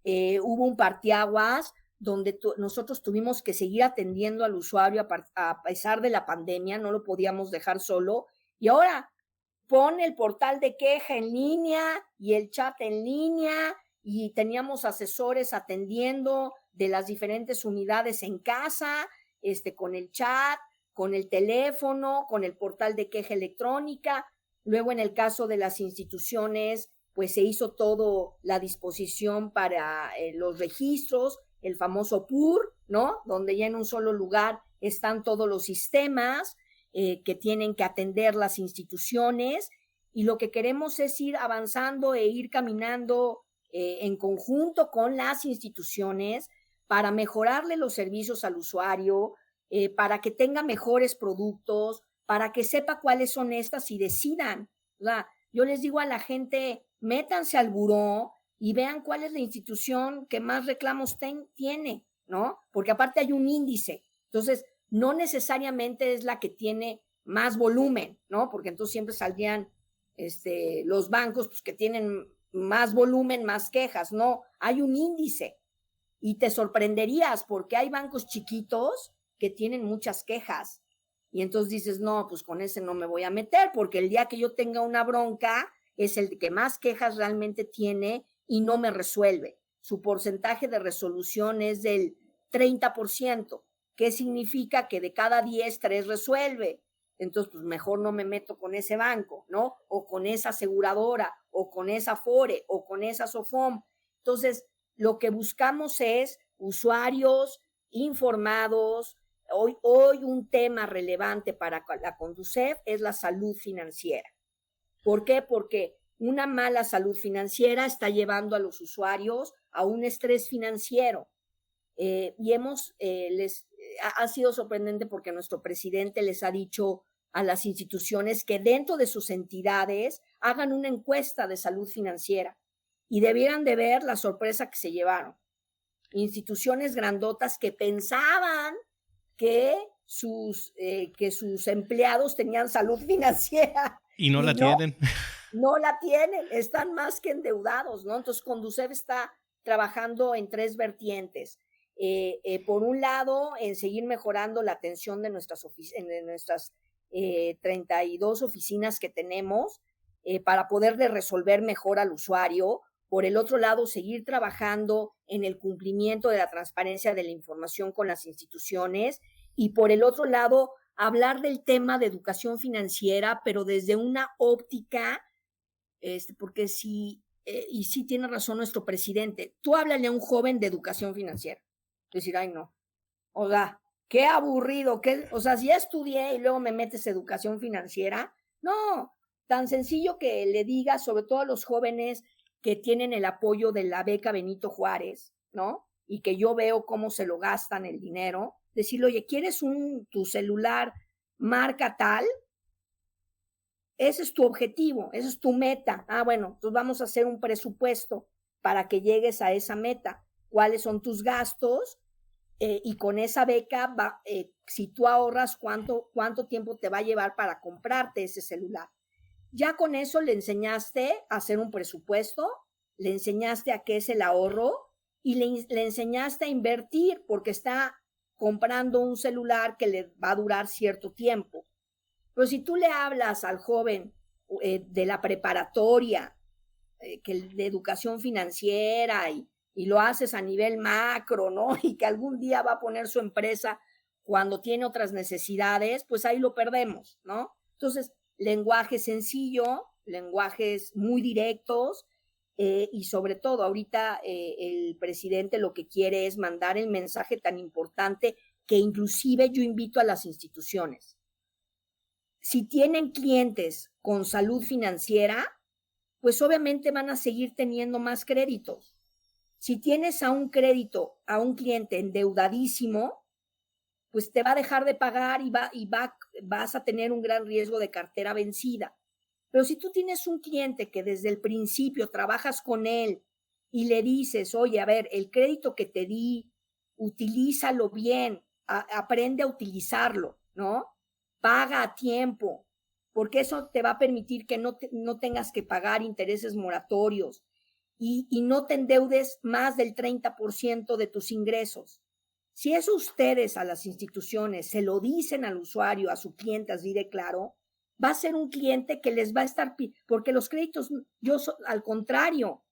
hubo un parteaguas donde nosotros tuvimos que seguir atendiendo al usuario a pesar de la pandemia, no lo podíamos dejar solo, y ahora pone el portal de queja en línea y el chat en línea, y teníamos asesores atendiendo de las diferentes unidades en casa, con el chat, con el teléfono, con el portal de queja electrónica. Luego, en el caso de las instituciones, pues se hizo todo la disposición para los registros, el famoso PUR, ¿no? Donde ya en un solo lugar están todos los sistemas que tienen que atender las instituciones, y lo que queremos es ir avanzando e ir caminando en conjunto con las instituciones para mejorarle los servicios al usuario, para que tenga mejores productos, para que sepa cuáles son estas y decidan. O sea, yo les digo a la gente, métanse al buró y vean cuál es la institución que más reclamos tiene, ¿no? Porque aparte hay un índice. Entonces, no necesariamente es la que tiene más volumen, ¿no? Porque entonces siempre saldrían los bancos pues, que tienen más volumen, más quejas. No, hay un índice. Y te sorprenderías porque hay bancos chiquitos que tienen muchas quejas. Y entonces dices, no, pues con ese no me voy a meter, porque el día que yo tenga una bronca es el que más quejas realmente tiene y no me resuelve. Su porcentaje de resolución es del 30%, que significa que de cada 10, 3 resuelve. Entonces, pues mejor no me meto con ese banco, ¿no? O con esa aseguradora, o con esa Afore, o con esa Sofom. Entonces, lo que buscamos es usuarios informados. Hoy un tema relevante para la Conducef es la salud financiera. ¿Por qué? Porque una mala salud financiera está llevando a los usuarios a un estrés financiero. Y ha sido sorprendente porque nuestro presidente les ha dicho a las instituciones que dentro de sus entidades hagan una encuesta de salud financiera, y debieran de ver la sorpresa que se llevaron. Instituciones grandotas que pensaban que sus empleados tenían salud financiera. Y no la tienen. no la tienen, están más que endeudados, ¿no? Entonces, Conducef está trabajando en 3 vertientes. Por un lado, en seguir mejorando la atención de nuestras 32 oficinas que tenemos para poderle resolver mejor al usuario. Por el otro lado, seguir trabajando en el cumplimiento de la transparencia de la información con las instituciones. Y por el otro lado, hablar del tema de educación financiera, pero desde una óptica, porque sí, y sí tiene razón nuestro presidente, tú háblale a un joven de educación financiera. Decir, ay, no. O sea, qué aburrido. O sea, si ya estudié y luego me metes educación financiera, no. Tan sencillo que le digas, sobre todo a los jóvenes que tienen el apoyo de la beca Benito Juárez, ¿no? Y que yo veo cómo se lo gastan el dinero. Decirle, oye, ¿quieres tu celular marca tal? Ese es tu objetivo, esa es tu meta. Ah, bueno, entonces vamos a hacer un presupuesto para que llegues a esa meta. ¿Cuáles son tus gastos? Y con esa beca, si tú ahorras, ¿cuánto tiempo te va a llevar para comprarte ese celular? Ya con eso le enseñaste a hacer un presupuesto, le enseñaste a qué es el ahorro y le enseñaste a invertir porque está comprando un celular que le va a durar cierto tiempo. Pero si tú le hablas al joven de la preparatoria, de educación financiera y lo haces a nivel macro, ¿no? Y que algún día va a poner su empresa cuando tiene otras necesidades, pues ahí lo perdemos, ¿no? Entonces, lenguaje sencillo, lenguajes muy directos y sobre todo ahorita el presidente lo que quiere es mandar el mensaje tan importante que inclusive yo invito a las instituciones. Si tienen clientes con salud financiera, pues obviamente van a seguir teniendo más créditos. Si tienes a un cliente endeudadísimo, pues te va a dejar de pagar y vas a tener un gran riesgo de cartera vencida. Pero si tú tienes un cliente que desde el principio trabajas con él y le dices, oye, a ver, el crédito que te di, utilízalo bien, aprende a utilizarlo, ¿no? Paga a tiempo, porque eso te va a permitir que no tengas que pagar intereses moratorios y no te endeudes más del 30% de tus ingresos. Si eso ustedes a las instituciones se lo dicen al usuario, a su cliente, así de claro, va a ser un cliente que les va a estar, porque los créditos, al contrario,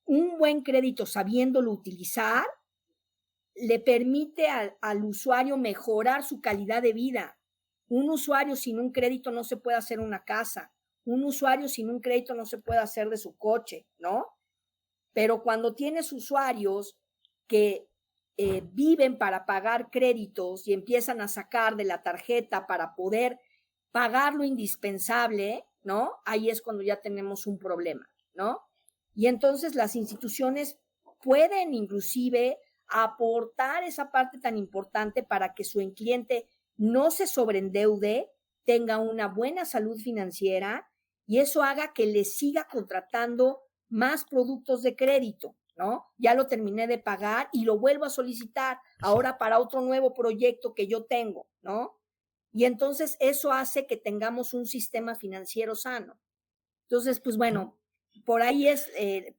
un buen crédito sabiéndolo utilizar, le permite al usuario mejorar su calidad de vida. Un usuario sin un crédito no se puede hacer una casa. Un usuario sin un crédito no se puede hacer de su coche, ¿no? Pero cuando tienes usuarios que viven para pagar créditos y empiezan a sacar de la tarjeta para poder pagar lo indispensable, ¿no? Ahí es cuando ya tenemos un problema, ¿no? Y entonces las instituciones pueden inclusive aportar esa parte tan importante para que su cliente no se sobreendeude, tenga una buena salud financiera y eso haga que le siga contratando más productos de crédito, ¿no? Ya lo terminé de pagar y lo vuelvo a solicitar ahora para otro nuevo proyecto que yo tengo, ¿no? Y entonces eso hace que tengamos un sistema financiero sano. Entonces, pues bueno, por ahí es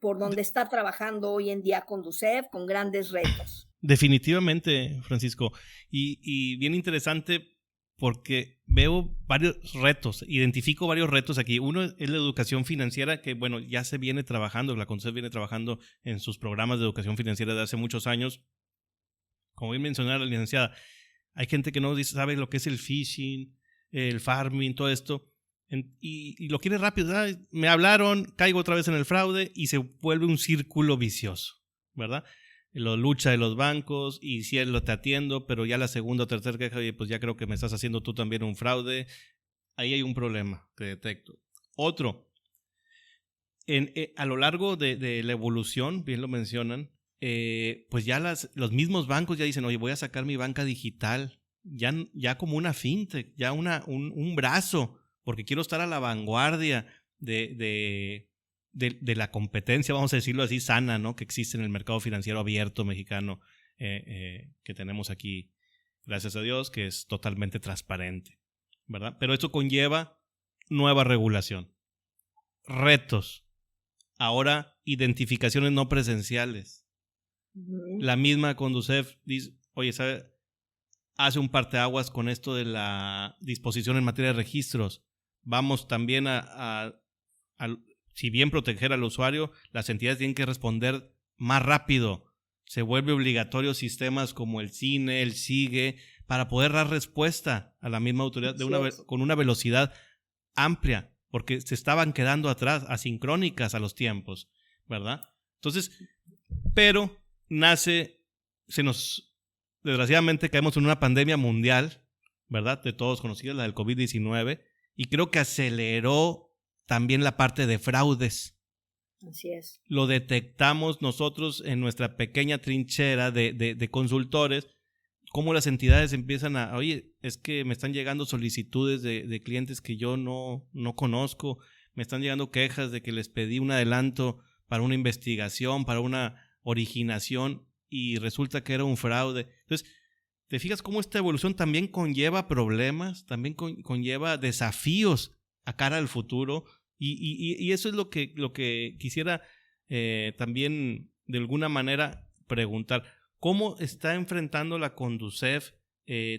por donde está trabajando hoy en día Conducef con grandes retos. Definitivamente, Francisco. Y bien interesante porque veo varios retos, identifico varios retos aquí. Uno es la educación financiera, que bueno, ya se viene trabajando, la Conducef viene trabajando en sus programas de educación financiera de hace muchos años. Como bien mencionaba la licenciada, hay gente que no sabe lo que es el phishing, el farming, todo esto, y lo quiere rápido. Me hablaron, caigo otra vez en el fraude y se vuelve un círculo vicioso, ¿verdad? Lo lucha de los bancos y si lo te atiendo, pero ya la segunda o tercera queja, pues ya creo que me estás haciendo tú también un fraude. Ahí hay un problema que detecto. Otro, a lo largo de la evolución, bien lo mencionan, pues ya los mismos bancos ya dicen, oye, voy a sacar mi banca digital, ya como una fintech, ya un brazo, porque quiero estar a la vanguardia de la competencia, vamos a decirlo así, sana, ¿no? Que existe en el mercado financiero abierto mexicano que tenemos aquí, gracias a Dios, que es totalmente transparente, ¿verdad? Pero esto conlleva nueva regulación. retos. Ahora, identificaciones no presenciales. Ujú. La misma Conducef dice, oye, ¿sabe? Hace un parteaguas con esto de la disposición en materia de registros. Vamos también si bien proteger al usuario, las entidades tienen que responder más rápido. Se vuelve obligatorio sistemas como el CINE, el SIGE, para poder dar respuesta a la misma autoridad con una velocidad amplia, porque se estaban quedando atrás, asincrónicas a los tiempos, ¿verdad? Entonces, pero desgraciadamente caemos en una pandemia mundial, ¿verdad? De todos conocida, la del COVID-19, y creo que aceleró también la parte de fraudes. Así es. Lo detectamos nosotros en nuestra pequeña trinchera de consultores, cómo las entidades empiezan oye, es que me están llegando solicitudes de clientes que yo no conozco, me están llegando quejas de que les pedí un adelanto para una investigación, para una originación, y resulta que era un fraude. Entonces, ¿te fijas cómo esta evolución también conlleva problemas, también conlleva desafíos a cara al futuro? Y eso es lo que quisiera también de alguna manera preguntar. ¿Cómo está enfrentando la Conducef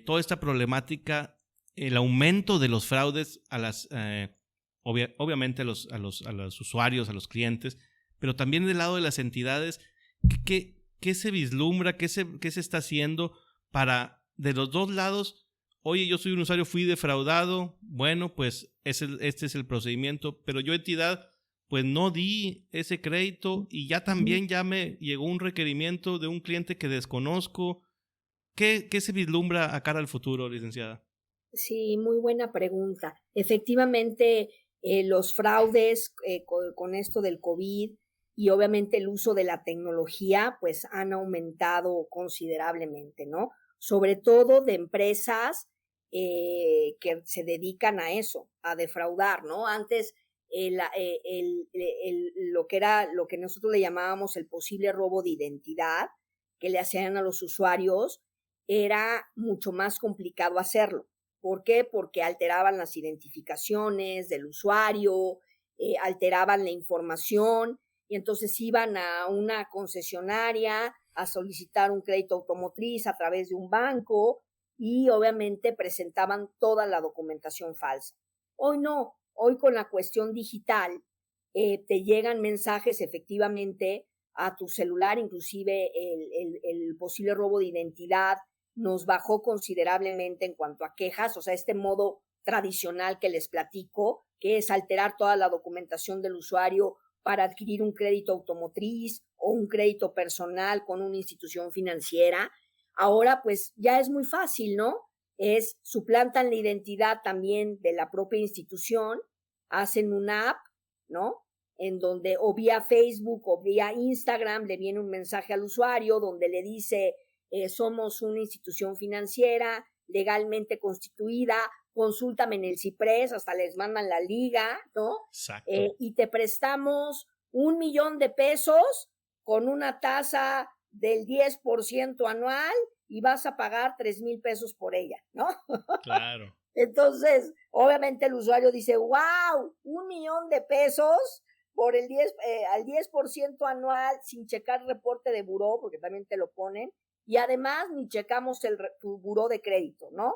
toda esta problemática, el aumento de los fraudes obviamente a los usuarios, a los clientes, pero también del lado de las entidades? ¿Qué se vislumbra? ¿Qué se está haciendo para, de los dos lados? Oye, yo soy un usuario, fui defraudado, bueno, pues este es el procedimiento, pero yo, entidad, pues no di ese crédito y ya también ya me llegó un requerimiento de un cliente que desconozco. ¿Qué se vislumbra a cara al futuro, licenciada? Sí, muy buena pregunta. Efectivamente, los fraudes con esto del COVID y obviamente el uso de la tecnología, pues han aumentado considerablemente, ¿no? Sobre todo de empresas que se dedican a eso, a defraudar, ¿no? Antes lo que nosotros le llamábamos el posible robo de identidad que le hacían a los usuarios, era mucho más complicado hacerlo. ¿Por qué? Porque alteraban las identificaciones del usuario, alteraban la información, y entonces iban a una concesionaria a solicitar un crédito automotriz a través de un banco y obviamente presentaban toda la documentación falsa. Hoy no, hoy con la cuestión digital te llegan mensajes efectivamente a tu celular, inclusive el posible robo de identidad nos bajó considerablemente en cuanto a quejas, o sea, este modo tradicional que les platico, que es alterar toda la documentación del usuario para adquirir un crédito automotriz o un crédito personal con una institución financiera. Ahora, pues ya es muy fácil, ¿no? Suplantan la identidad también de la propia institución, hacen una app, ¿no? En donde o vía Facebook o vía Instagram le viene un mensaje al usuario donde le dice, somos una institución financiera legalmente constituida, consúltame en el CIPRES, hasta les mandan la liga, ¿no? Exacto. Y te prestamos $1,000,000 con una tasa del 10% anual y vas a pagar $3,000 por ella, ¿no? Claro. Entonces, obviamente el usuario dice, wow, $1,000,000 por al 10% anual sin checar reporte de buró, porque también te lo ponen, y además ni checamos tu buró de crédito, ¿no?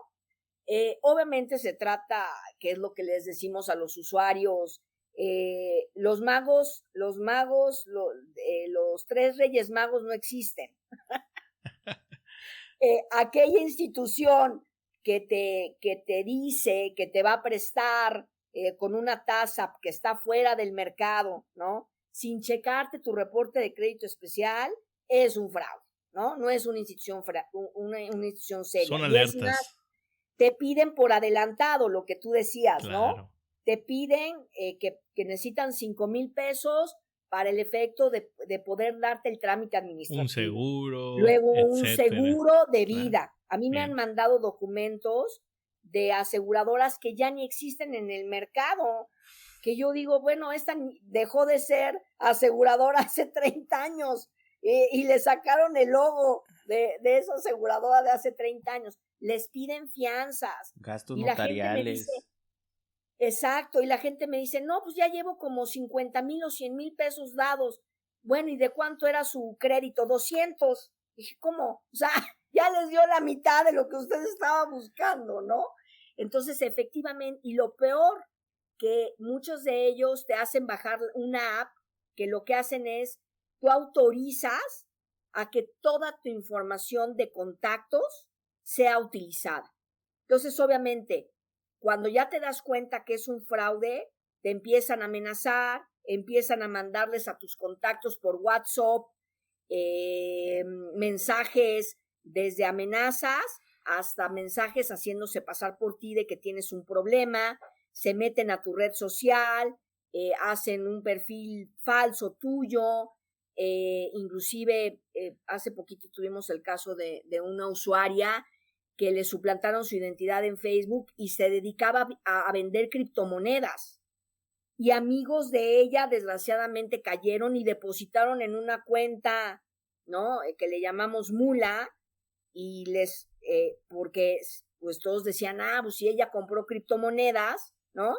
Obviamente se trata, que es lo que les decimos a los usuarios, los tres Reyes Magos no existen. Aquella institución que te dice que te va a prestar con una tasa que está fuera del mercado, ¿no? Sin checarte tu reporte de crédito especial, es un fraude, ¿no? No es una institución una institución seria. Son alertas. Y es más, te piden por adelantado lo que tú decías, claro, ¿no? Te piden que necesitan $5,000 para el efecto de poder darte el trámite administrativo. Un seguro. Luego un seguro de vida. Claro. A mí me han mandado documentos de aseguradoras que ya ni existen en el mercado, que yo digo, bueno, esta dejó de ser aseguradora hace 30 años y le sacaron el logo de esa aseguradora de hace 30 años. Les piden fianzas. Gastos y notariales. La gente me dice, Exacto, y la gente me dice, no, pues ya llevo como 50,000 o 100,000 pesos dados. Bueno, ¿y de cuánto era su crédito? 200. Dije, ¿cómo? O sea, ya les dio la mitad de lo que usted estaba buscando, ¿no? Entonces, efectivamente, y lo peor, que muchos de ellos te hacen bajar una app que lo que hacen es, tú autorizas a que toda tu información de contactos sea utilizada. Entonces, obviamente, cuando ya te das cuenta que es un fraude, te empiezan a amenazar, empiezan a mandarles a tus contactos por WhatsApp mensajes desde amenazas hasta mensajes haciéndose pasar por ti de que tienes un problema, se meten a tu red social, hacen un perfil falso tuyo, inclusive hace poquito tuvimos el caso de una usuaria que le suplantaron su identidad en Facebook y se dedicaba a vender criptomonedas. Y amigos de ella, desgraciadamente, cayeron y depositaron en una cuenta, ¿no? Que le llamamos Mula, y porque pues todos decían, pues si ella compró criptomonedas, ¿no?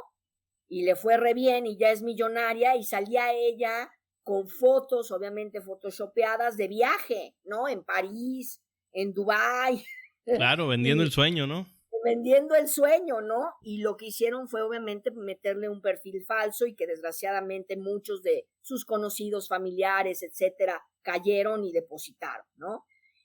Y le fue re bien y ya es millonaria, y salía ella con fotos, obviamente photoshopeadas, de viaje, ¿no? En París, en Dubái. Claro, vendiendo el sueño, ¿no? Vendiendo el sueño, ¿no? Y lo que hicieron fue obviamente meterle un perfil falso y que desgraciadamente muchos de sus conocidos, familiares, etcétera, cayeron y depositaron, ¿no?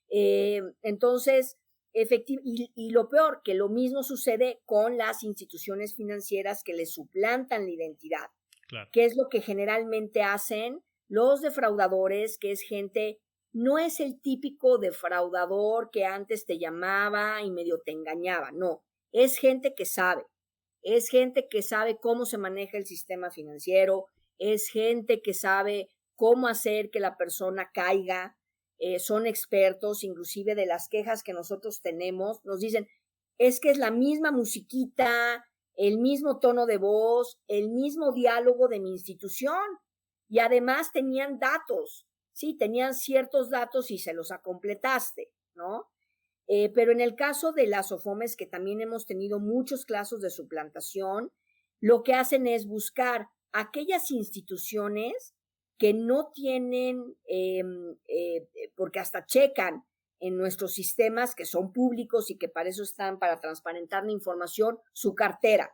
Entonces, y lo peor, que lo mismo sucede con las instituciones financieras que les suplantan la identidad. Claro. ¿Qué es lo que generalmente hacen los defraudadores? Que es gente, no es el típico defraudador que antes te llamaba y medio te engañaba, no, es gente que sabe cómo se maneja el sistema financiero, es gente que sabe cómo hacer que la persona caiga, son expertos, inclusive de las quejas que nosotros tenemos, nos dicen, es que es la misma musiquita, el mismo tono de voz, el mismo diálogo de mi institución, y además tenían datos, sí, tenían ciertos datos y se los acompletaste, ¿no? Pero en el caso de las SOFOMES, que también hemos tenido muchos casos de suplantación, lo que hacen es buscar aquellas instituciones que no tienen, porque hasta checan en nuestros sistemas que son públicos y que para eso están, para transparentar la información, su cartera.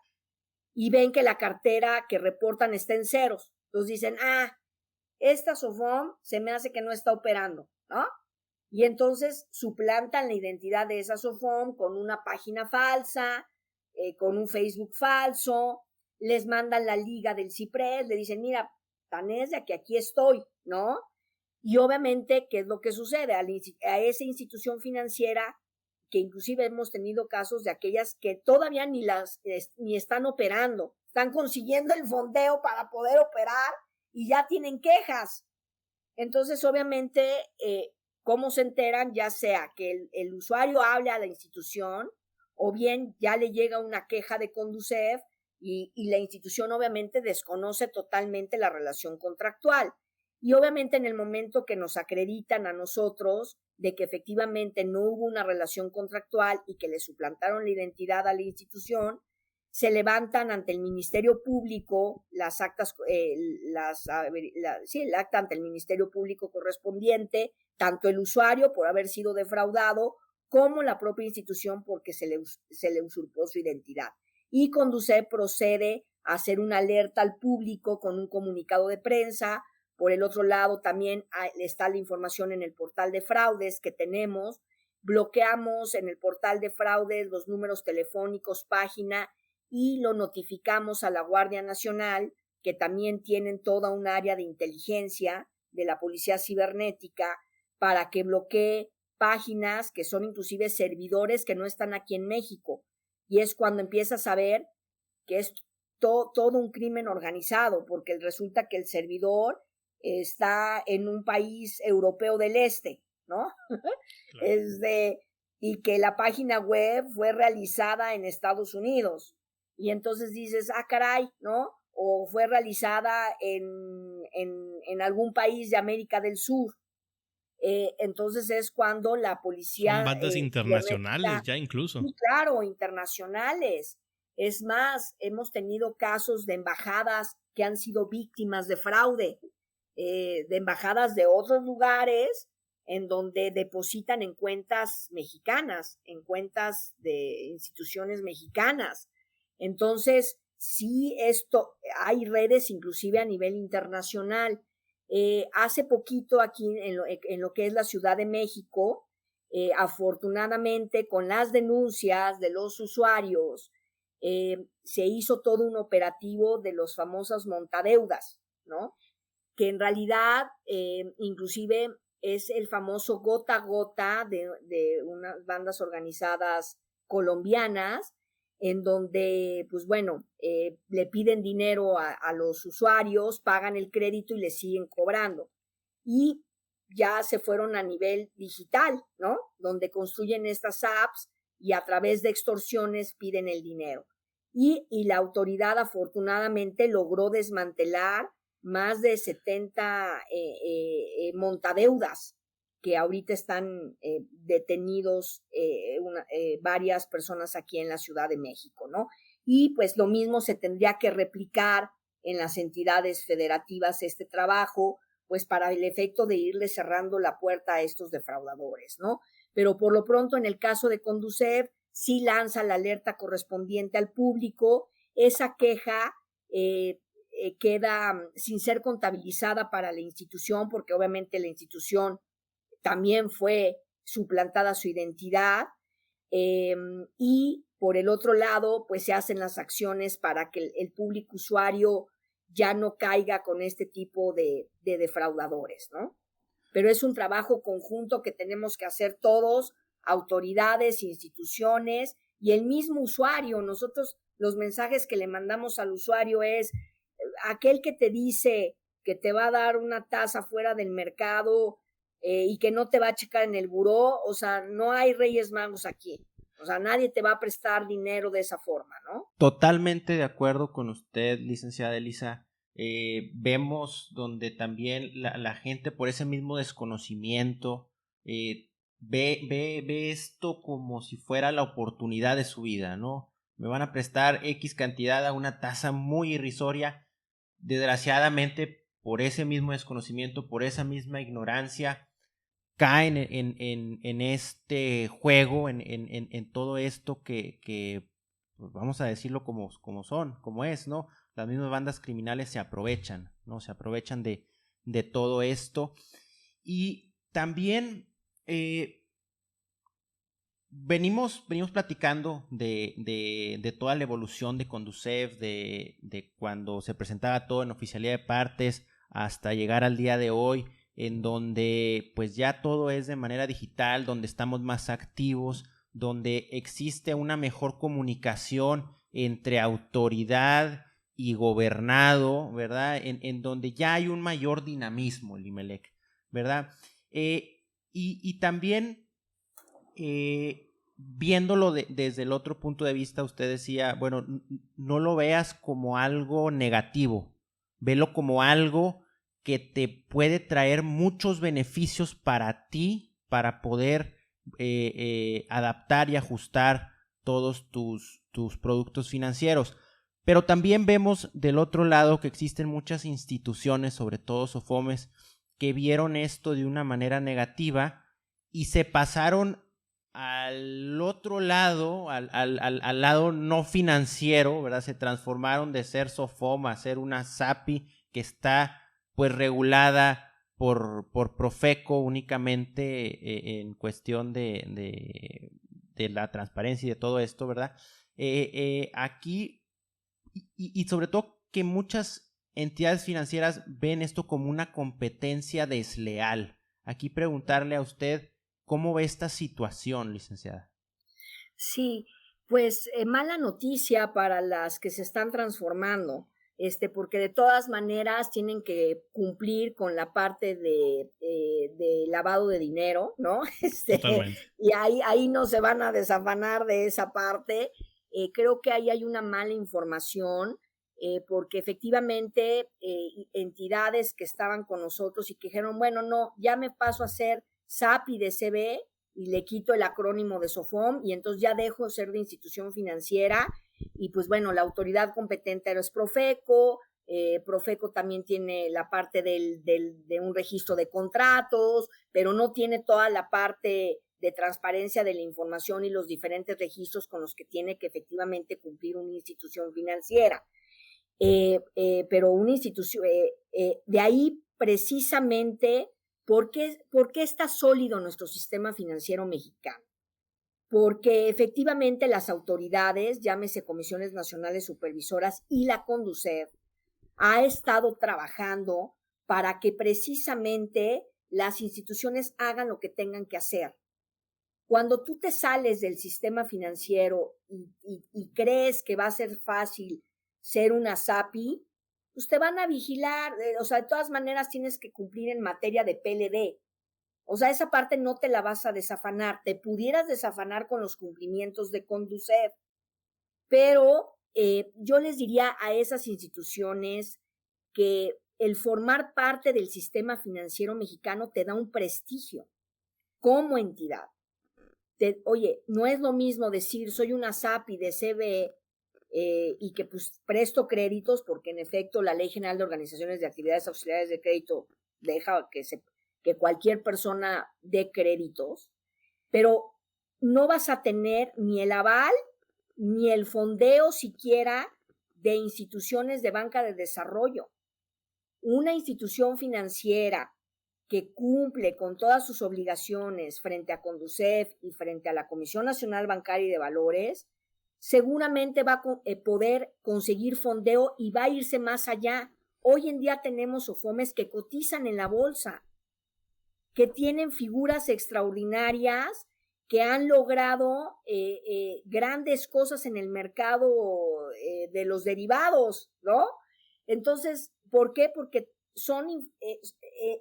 Y ven que la cartera que reportan está en ceros. Entonces dicen, esta SOFOM se me hace que no está operando, ¿no? Y entonces suplantan la identidad de esa SOFOM con una página falsa, con un Facebook falso, les mandan la liga del CIPRES, le dicen, mira, tan es de que aquí estoy, ¿no? Y obviamente, ¿qué es lo que sucede? A esa institución financiera, que inclusive hemos tenido casos de aquellas que todavía ni están operando, están consiguiendo el fondeo para poder operar y ya tienen quejas. Entonces, obviamente, ¿cómo se enteran? Ya sea que el usuario hable a la institución o bien ya le llega una queja de Conducef y la institución obviamente desconoce totalmente la relación contractual. Y obviamente en el momento que nos acreditan a nosotros de que efectivamente no hubo una relación contractual y que le suplantaron la identidad a la institución, se levantan ante el Ministerio Público las actas, el acta ante el Ministerio Público correspondiente, tanto el usuario por haber sido defraudado como la propia institución porque se le usurpó su identidad. Y Conducef procede a hacer una alerta al público con un comunicado de prensa. Por el otro lado, también está la información en el portal de fraudes que tenemos. Bloqueamos en el portal de fraudes los números telefónicos, página, y lo notificamos a la Guardia Nacional, que también tienen toda un área de inteligencia de la Policía Cibernética para que bloquee páginas que son inclusive servidores que no están aquí en México. Y es cuando empiezas a ver que es todo un crimen organizado, porque resulta que el servidor está en un país europeo del este, ¿no? Claro. Y que la página web fue realizada en Estados Unidos. Y entonces dices, caray, ¿no? O fue realizada en algún país de América del Sur. Entonces es cuando la policía... Son bandas internacionales ya incluso. Sí, claro, internacionales. Es más, hemos tenido casos de embajadas que han sido víctimas de fraude, de embajadas de otros lugares en donde depositan en cuentas mexicanas, en cuentas de instituciones mexicanas. Entonces, sí, hay redes inclusive a nivel internacional. Hace poquito aquí en lo que es la Ciudad de México, afortunadamente con las denuncias de los usuarios, se hizo todo un operativo de los famosos montadeudas, ¿no? Que en realidad inclusive es el famoso gota a gota de unas bandas organizadas colombianas, en donde, pues bueno, le piden dinero a los usuarios, pagan el crédito y le siguen cobrando. Y ya se fueron a nivel digital, ¿no? Donde construyen estas apps y a través de extorsiones piden el dinero. Y la autoridad afortunadamente logró desmantelar más de 70 montadeudas que ahorita están detenidos varias personas aquí en la Ciudad de México, ¿no? Y pues lo mismo se tendría que replicar en las entidades federativas este trabajo, pues para el efecto de irle cerrando la puerta a estos defraudadores, ¿no? Pero por lo pronto en el caso de Conducef sí lanza la alerta correspondiente al público, esa queja queda sin ser contabilizada para la institución, porque obviamente la institución también fue suplantada su identidad, y por el otro lado, pues se hacen las acciones para que el público usuario ya no caiga con este tipo de defraudadores, ¿no? Pero es un trabajo conjunto que tenemos que hacer todos, autoridades, instituciones y el mismo usuario. Nosotros los mensajes que le mandamos al usuario es aquel que te dice que te va a dar una tasa fuera del mercado y que no te va a checar en el buró, o sea, no hay Reyes Magos aquí. O sea, nadie te va a prestar dinero de esa forma, ¿no? Totalmente de acuerdo con usted, licenciada Elisa. Vemos donde también la gente por ese mismo desconocimiento ve esto como si fuera la oportunidad de su vida, ¿no? Me van a prestar X cantidad a una tasa muy irrisoria. Desgraciadamente, por ese mismo desconocimiento, por esa misma ignorancia, caen en este juego, en todo esto que pues vamos a decirlo como es, ¿no? Las mismas bandas criminales se aprovechan, ¿no? Se aprovechan de todo esto. Y también venimos platicando de toda la evolución de Conducef, de cuando se presentaba todo en oficialía de partes hasta llegar al día de hoy, en donde pues ya todo es de manera digital, donde estamos más activos, donde existe una mejor comunicación entre autoridad y gobernado, ¿verdad? En donde ya hay un mayor dinamismo, el IMELEC, ¿verdad? Y también viéndolo desde el otro punto de vista, usted decía, bueno, no lo veas como algo negativo, velo como algo que te puede traer muchos beneficios para ti, para poder adaptar y ajustar todos tus productos financieros. Pero también vemos del otro lado que existen muchas instituciones, sobre todo SOFOMES, que vieron esto de una manera negativa y se pasaron al otro lado, al lado no financiero, ¿verdad? Se transformaron de ser SOFOM a ser una SAPI que está pues regulada por Profeco únicamente en cuestión de la transparencia y de todo esto, ¿verdad? Aquí, y sobre todo que muchas entidades financieras ven esto como una competencia desleal. Aquí preguntarle a usted, ¿cómo ve esta situación, licenciada? Sí, pues mala noticia para las que se están transformando, porque de todas maneras tienen que cumplir con la parte de lavado de dinero, ¿no? Y ahí no se van a desafanar de esa parte. Creo que ahí hay una mala información, porque efectivamente entidades que estaban con nosotros y que dijeron, bueno, no, ya me paso a ser SAPI de CB y le quito el acrónimo de SOFOM y entonces ya dejo de ser de institución financiera Y pues bueno, la autoridad competente es Profeco. Profeco también tiene la parte de un registro de contratos, pero no tiene toda la parte de transparencia de la información y los diferentes registros con los que tiene que efectivamente cumplir una institución financiera. Pero una institución, de ahí precisamente, ¿por qué está sólido nuestro sistema financiero mexicano? Porque efectivamente las autoridades, llámese Comisiones Nacionales Supervisoras y la CONDUCEF, ha estado trabajando para que precisamente las instituciones hagan lo que tengan que hacer. Cuando tú te sales del sistema financiero y crees que va a ser fácil ser una SAPI, pues te van a vigilar, o sea, de todas maneras tienes que cumplir en materia de PLD. O sea, esa parte no te la vas a desafanar, te pudieras desafanar con los cumplimientos de CONDUCEF, pero yo les diría a esas instituciones que el formar parte del sistema financiero mexicano te da un prestigio como entidad. Oye, no es lo mismo decir soy una SAPI de CBE y que pues presto créditos, porque en efecto la Ley General de Organizaciones de Actividades Auxiliares de Crédito deja que cualquier persona dé créditos, pero no vas a tener ni el aval ni el fondeo siquiera de instituciones de banca de desarrollo. Una institución financiera que cumple con todas sus obligaciones frente a CONDUCEF y frente a la Comisión Nacional Bancaria y de Valores, seguramente va a poder conseguir fondeo y va a irse más allá. Hoy en día tenemos SOFOMES que cotizan en la bolsa, que tienen figuras extraordinarias, que han logrado grandes cosas en el mercado de los derivados, ¿no? Entonces, ¿por qué? Porque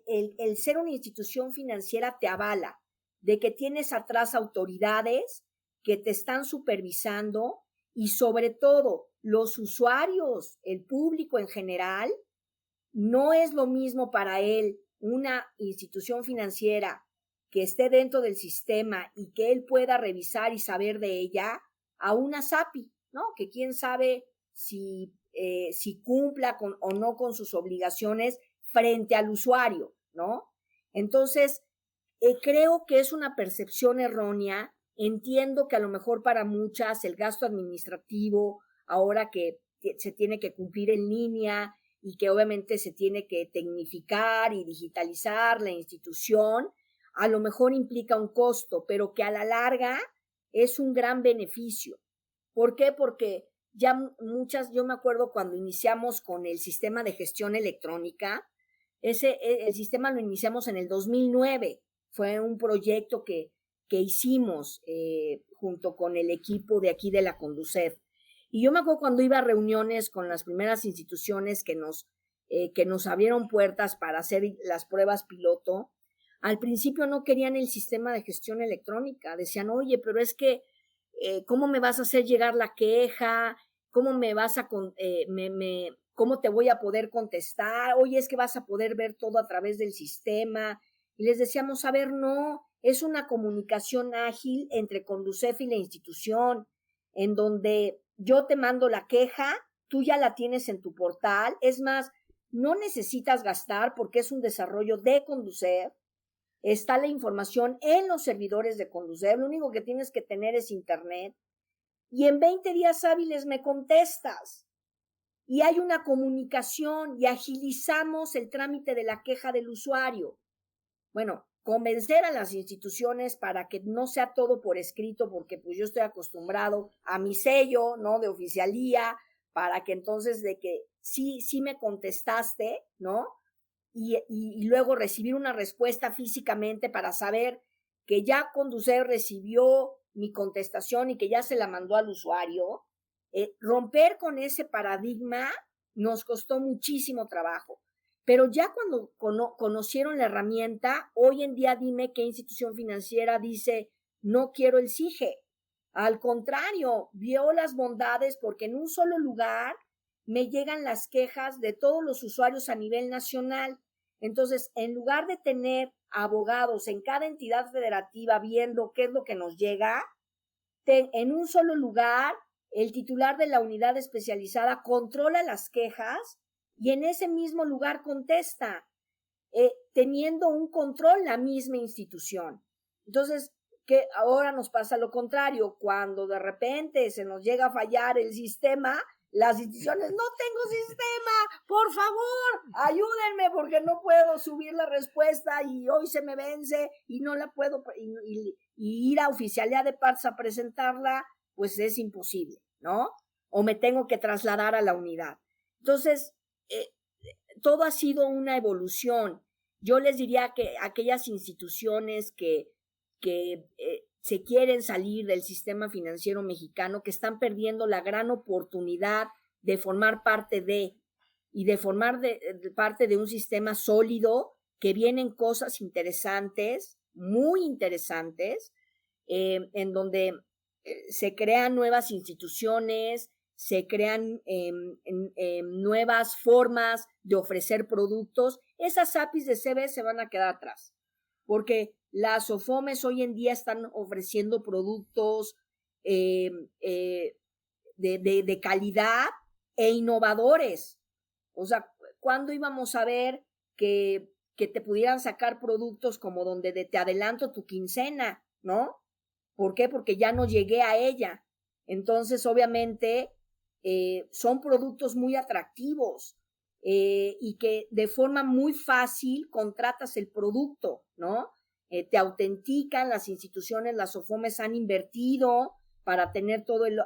el ser una institución financiera te avala de que tienes atrás autoridades que te están supervisando y sobre todo los usuarios, el público en general, no es lo mismo para él una institución financiera que esté dentro del sistema y que él pueda revisar y saber de ella a una SAPI, ¿no? Que quién sabe si cumpla o no con sus obligaciones frente al usuario, ¿no? Entonces, creo que es una percepción errónea. Entiendo que a lo mejor para muchas el gasto administrativo, ahora que se tiene que cumplir en línea y que obviamente se tiene que tecnificar y digitalizar la institución, a lo mejor implica un costo, pero que a la larga es un gran beneficio. ¿Por qué? Porque yo me acuerdo cuando iniciamos con el sistema de gestión electrónica, el sistema lo iniciamos en el 2009, fue un proyecto que hicimos junto con el equipo de aquí de la CONDUCEF. Y yo me acuerdo cuando iba a reuniones con las primeras instituciones que nos abrieron puertas para hacer las pruebas piloto. Al principio no querían el sistema de gestión electrónica, decían, oye, pero es que, ¿cómo me vas a hacer llegar la queja? ¿Cómo me vas a, cómo te voy a poder contestar? Oye, es que vas a poder ver todo a través del sistema. Y les decíamos, a ver, no, es una comunicación ágil entre CONDUCEF y la institución, en donde yo te mando la queja, tú ya la tienes en tu portal, es más, no necesitas gastar porque es un desarrollo de CONDUCEF. Está la información en los servidores de CONDUCEF, lo único que tienes que tener es internet y en 20 días hábiles me contestas y hay una comunicación y agilizamos el trámite de la queja del usuario. Bueno, convencer a las instituciones para que no sea todo por escrito, porque pues yo estoy acostumbrado a mi sello, ¿no? De oficialía, para que entonces de que sí me contestaste, ¿no? Y luego recibir una respuesta físicamente para saber que ya CONDUCEF recibió mi contestación y que ya se la mandó al usuario. Romper con ese paradigma nos costó muchísimo trabajo. Pero ya cuando conocieron la herramienta, hoy en día dime qué institución financiera dice no quiero el SIGE. Al contrario, vio las bondades porque en un solo lugar me llegan las quejas de todos los usuarios a nivel nacional. Entonces, en lugar de tener abogados en cada entidad federativa viendo qué es lo que nos llega, en un solo lugar el titular de la unidad especializada controla las quejas y en ese mismo lugar contesta, teniendo un control la misma institución. Entonces, que ahora nos pasa lo contrario, cuando de repente se nos llega a fallar el sistema, las instituciones, no tengo sistema, por favor, ayúdenme porque no puedo subir la respuesta y hoy se me vence y no la puedo, y ir a oficialía de partes a presentarla, pues es imposible, ¿no? O me tengo que trasladar a la unidad. Entonces, todo ha sido una evolución. Yo les diría que aquellas instituciones que se quieren salir del sistema financiero mexicano, que están perdiendo la gran oportunidad de formar parte de parte de un sistema sólido, que vienen cosas interesantes, muy interesantes, en donde se crean nuevas instituciones, se crean nuevas formas de ofrecer productos. Esas APIs de CB se van a quedar atrás, porque las SOFOMES hoy en día están ofreciendo productos de calidad e innovadores. O sea, ¿cuándo íbamos a ver que te pudieran sacar productos como donde te adelanto tu quincena, ¿no? ¿Por qué? Porque ya no llegué a ella. Entonces, obviamente, son productos muy atractivos y que de forma muy fácil contratas el producto, ¿no? Te autentican, las instituciones, las SOFOMES han invertido para tener todo el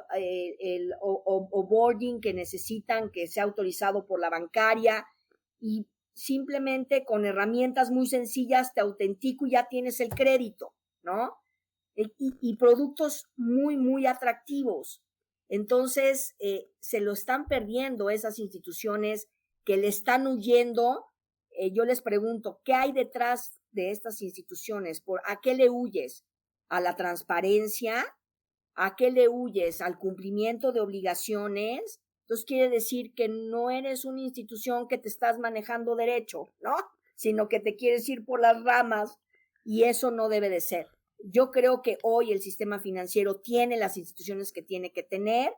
onboarding que necesitan, que sea autorizado por la bancaria, y simplemente con herramientas muy sencillas te autentico y ya tienes el crédito, ¿no? Y productos muy, muy atractivos. Entonces, se lo están perdiendo esas instituciones que le están huyendo. Yo les pregunto, ¿qué hay detrás de estas instituciones? ¿A qué le huyes? ¿A la transparencia? ¿A qué le huyes? ¿Al cumplimiento de obligaciones? Entonces quiere decir que no eres una institución que te estás manejando derecho, ¿no? Sino que te quieres ir por las ramas, y eso no debe de ser. Yo creo que hoy el sistema financiero tiene las instituciones que tiene que tener,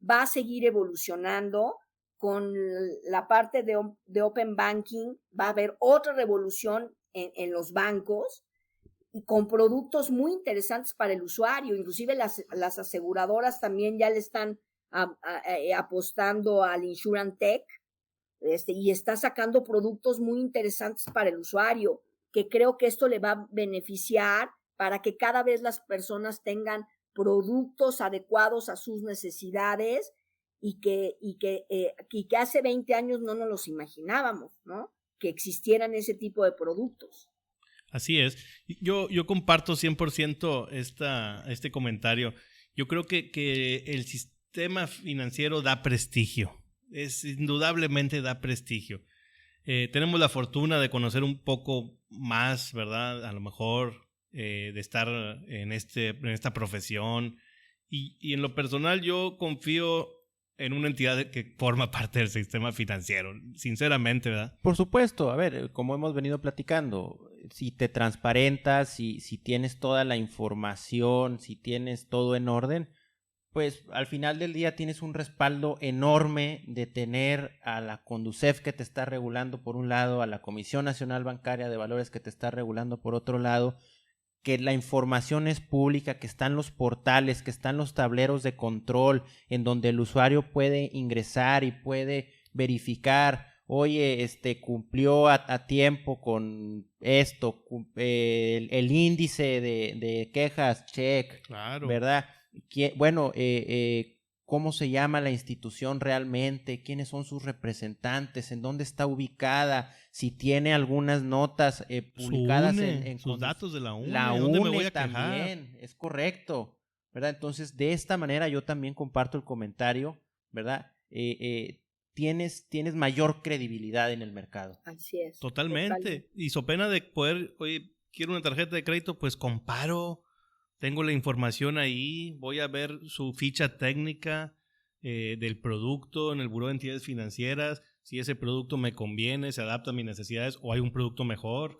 va a seguir evolucionando. Con la parte de Open Banking va a haber otra revolución en los bancos, y con productos muy interesantes para el usuario. Inclusive las aseguradoras también ya le están apostando al InsurTech, y está sacando productos muy interesantes para el usuario, que creo que esto le va a beneficiar para que cada vez las personas tengan productos adecuados a sus necesidades, y que hace 20 años no nos los imaginábamos, ¿no? Que existieran ese tipo de productos. Así es. Yo comparto 100% este comentario. Yo creo que el sistema financiero da prestigio. Indudablemente da prestigio. Tenemos la fortuna de conocer un poco más, ¿verdad? A lo mejor de estar en esta profesión. Y en lo personal yo confío en una entidad que forma parte del sistema financiero, sinceramente, ¿verdad? Por supuesto, a ver, como hemos venido platicando, si te transparentas, si tienes toda la información, si tienes todo en orden, pues al final del día tienes un respaldo enorme de tener a la Conducef que te está regulando por un lado, a la Comisión Nacional Bancaria de Valores que te está regulando por otro lado, que la información es pública, que están los portales, que están los tableros de control en donde el usuario puede ingresar y puede verificar, oye, cumplió a tiempo con esto, el índice de quejas, check, claro, ¿verdad? Bueno, ¿cómo se llama la institución realmente? ¿Quiénes son sus representantes? ¿En dónde está ubicada? Si tiene algunas notas publicadas en sus datos de la UNE. La ¿Dónde UNE me voy a también, quejar? es correcto, ¿verdad? Entonces, de esta manera yo también comparto el comentario, ¿verdad? Tienes mayor credibilidad en el mercado. Así es. Totalmente. Y so pena de poder, oye, quiero una tarjeta de crédito, pues comparo. Tengo la información ahí, voy a ver su ficha técnica del producto en el Buró de Entidades Financieras, si ese producto me conviene, se adapta a mis necesidades o hay un producto mejor,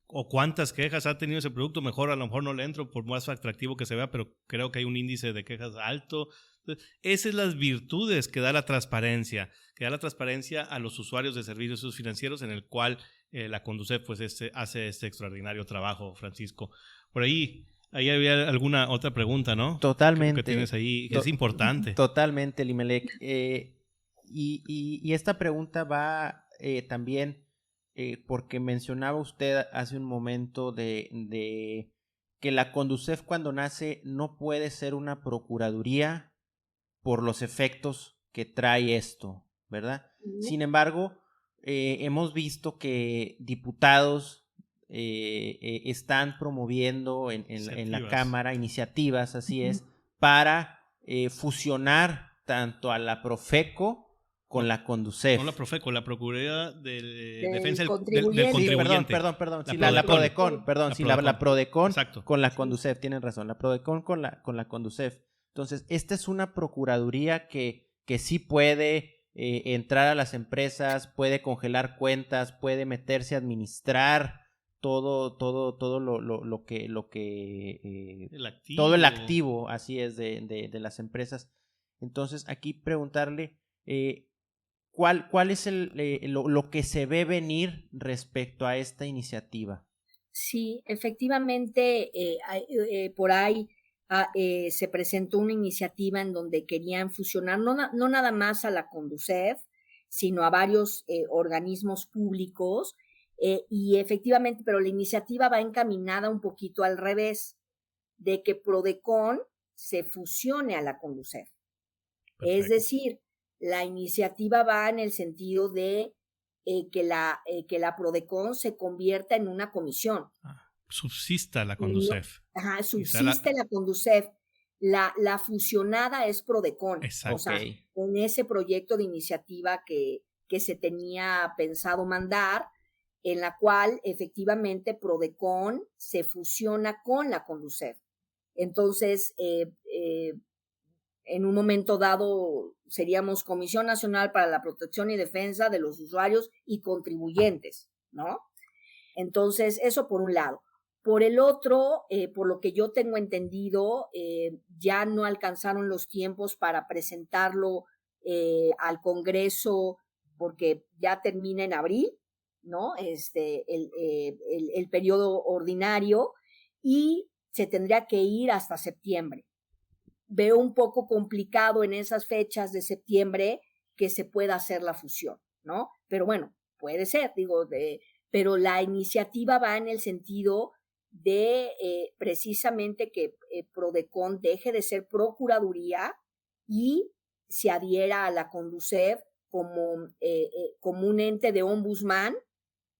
o cuántas quejas ha tenido ese producto mejor. A lo mejor no le entro por más atractivo que se vea, pero creo que hay un índice de quejas alto. Entonces, esas son las virtudes que da la transparencia a los usuarios de servicios financieros, en el cual la Conducef pues, hace este extraordinario trabajo, Francisco. Por ahí había alguna otra pregunta, ¿no? Totalmente. Que tienes ahí, que es importante. Totalmente, Limelec. Y esta pregunta va también porque mencionaba usted hace un momento de que la Conducef cuando nace no puede ser una procuraduría por los efectos que trae esto, ¿verdad? Sin embargo, hemos visto que diputados están promoviendo en la Cámara iniciativas, así es, para fusionar tanto a la Profeco con la Conducef. No la Profeco, la Procuraduría de Defensa del Contribuyente. Sí, Contribuyente. perdón. Sí, la Prodecon, perdón. La Prodecon con la Conducef, tienen razón. La Prodecon con la Conducef. Entonces, esta es una procuraduría que sí puede entrar a las empresas, puede congelar cuentas, puede meterse a administrar todo lo que el activo. todo el activo, así es, de las empresas. Entonces, aquí preguntarle ¿cuál es lo que se ve venir respecto a esta iniciativa? Sí, efectivamente, por ahí se presentó una iniciativa en donde querían fusionar no nada más a la Conducef, sino a varios organismos públicos, y efectivamente, pero la iniciativa va encaminada un poquito al revés, de que Prodecon se fusione a la Conducef. Perfecto. Es decir, la iniciativa va en el sentido de que la Prodecon se convierta en una comisión. Subsista la Conducef. Subsiste la Conducef. La fusionada es Prodecon. Exacto. O sea, en ese proyecto de iniciativa que se tenía pensado mandar, en la cual efectivamente Prodecon se fusiona con la Conducef. Entonces, en un momento dado seríamos Comisión Nacional para la Protección y Defensa de los Usuarios y Contribuyentes, ¿no? Entonces, eso por un lado. Por el otro, por lo que yo tengo entendido, ya no alcanzaron los tiempos para presentarlo al Congreso porque ya termina en abril, ¿no? El periodo ordinario, y se tendría que ir hasta septiembre. Veo un poco complicado en esas fechas de septiembre que se pueda hacer la fusión, ¿no? Pero bueno, puede ser, pero la iniciativa va en el sentido de precisamente que Prodecon deje de ser procuraduría y se adhiera a la Conducef como un ente de ombudsman,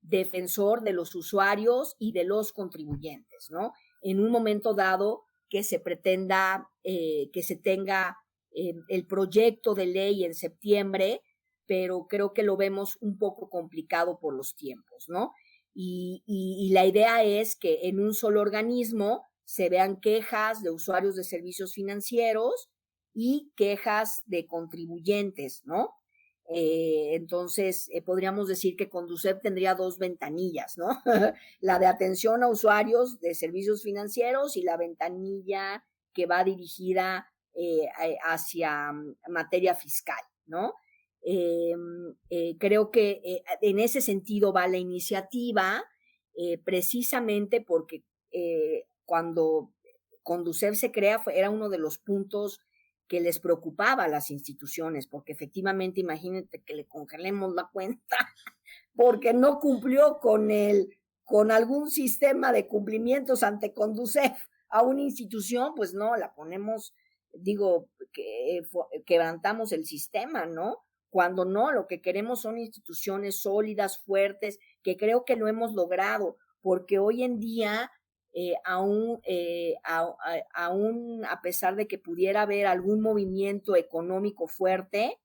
defensor de los usuarios y de los contribuyentes, ¿no? En un momento dado que se pretenda que se tenga el proyecto de ley en septiembre, pero creo que lo vemos un poco complicado por los tiempos, ¿no? Y la idea es que en un solo organismo se vean quejas de usuarios de servicios financieros y quejas de contribuyentes, ¿no? Entonces, podríamos decir que Conducef tendría dos ventanillas, ¿no? La de atención a usuarios de servicios financieros y la ventanilla que va dirigida hacia materia fiscal, ¿no? Creo que en ese sentido va la iniciativa, precisamente porque cuando Conducef se crea era uno de los puntos que les preocupaba a las instituciones, porque efectivamente imagínate que le congelemos la cuenta porque no cumplió con algún sistema de cumplimientos ante Conducef a una institución, pues no, la ponemos, quebrantamos el sistema, ¿no? Cuando no, lo que queremos son instituciones sólidas, fuertes, que creo que lo hemos logrado, porque hoy en día aún a pesar de que pudiera haber algún movimiento económico fuerte,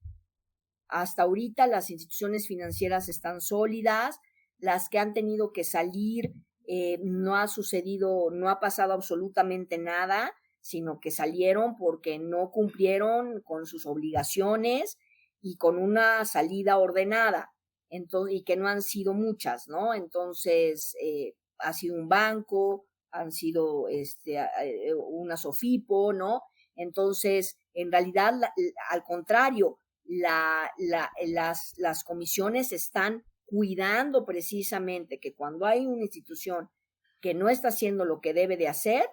hasta ahorita las instituciones financieras están sólidas, las que han tenido que salir, no ha pasado absolutamente nada, sino que salieron porque no cumplieron con sus obligaciones y con una salida ordenada, y que no han sido muchas, ¿no? Entonces, ha sido un banco, han sido una Sofipo, ¿no? Entonces, en realidad, al contrario, las comisiones están cuidando precisamente que cuando hay una institución que no está haciendo lo que debe de hacer,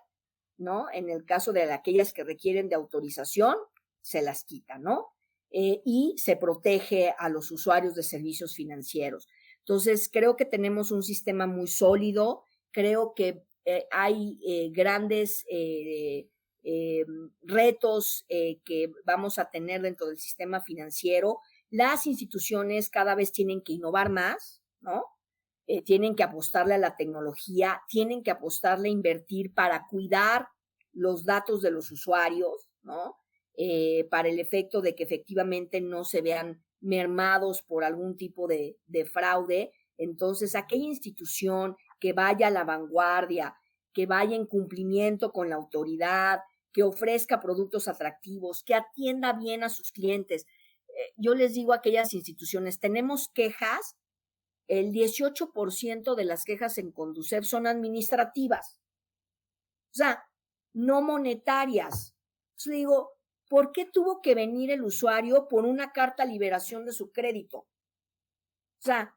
¿no? En el caso de aquellas que requieren de autorización, se las quita, ¿no? Y se protege a los usuarios de servicios financieros. Entonces, creo que tenemos un sistema muy sólido, creo que hay grandes retos que vamos a tener dentro del sistema financiero. Las instituciones cada vez tienen que innovar más, ¿no? Tienen que apostarle a la tecnología, tienen que apostarle a invertir para cuidar los datos de los usuarios, ¿no? Para el efecto de que efectivamente no se vean mermados por algún tipo de fraude. Entonces, aquella institución que vaya a la vanguardia, que vaya en cumplimiento con la autoridad, que ofrezca productos atractivos, que atienda bien a sus clientes. Yo les digo a aquellas instituciones, tenemos quejas, el 18% de las quejas en Conducef son administrativas, o sea, no monetarias. Entonces le digo, ¿por qué tuvo que venir el usuario por una carta a liberación de su crédito? O sea,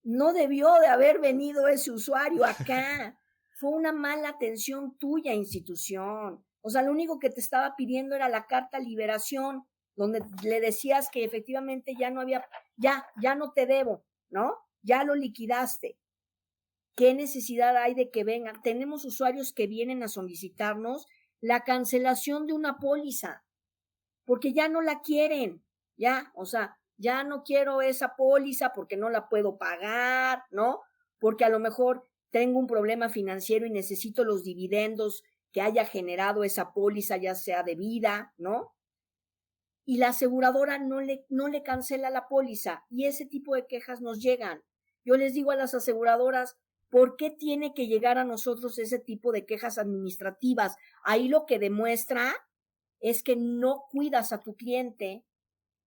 no debió de haber venido ese usuario acá. Fue una mala atención tuya, institución. O sea, lo único que te estaba pidiendo era la carta a liberación, donde le decías que efectivamente ya no había, ya no te debo, ¿no? Ya lo liquidaste. ¿Qué necesidad hay de que vengan? Tenemos usuarios que vienen a solicitarnos la cancelación de una póliza, porque ya no la quieren, ya, o sea, ya no quiero esa póliza porque no la puedo pagar, ¿no? Porque a lo mejor tengo un problema financiero y necesito los dividendos que haya generado esa póliza, ya sea de vida, ¿no? Y la aseguradora no le cancela la póliza, y ese tipo de quejas nos llegan. Yo les digo a las aseguradoras, ¿por qué tiene que llegar a nosotros ese tipo de quejas administrativas? Ahí lo que demuestra es que no cuidas a tu cliente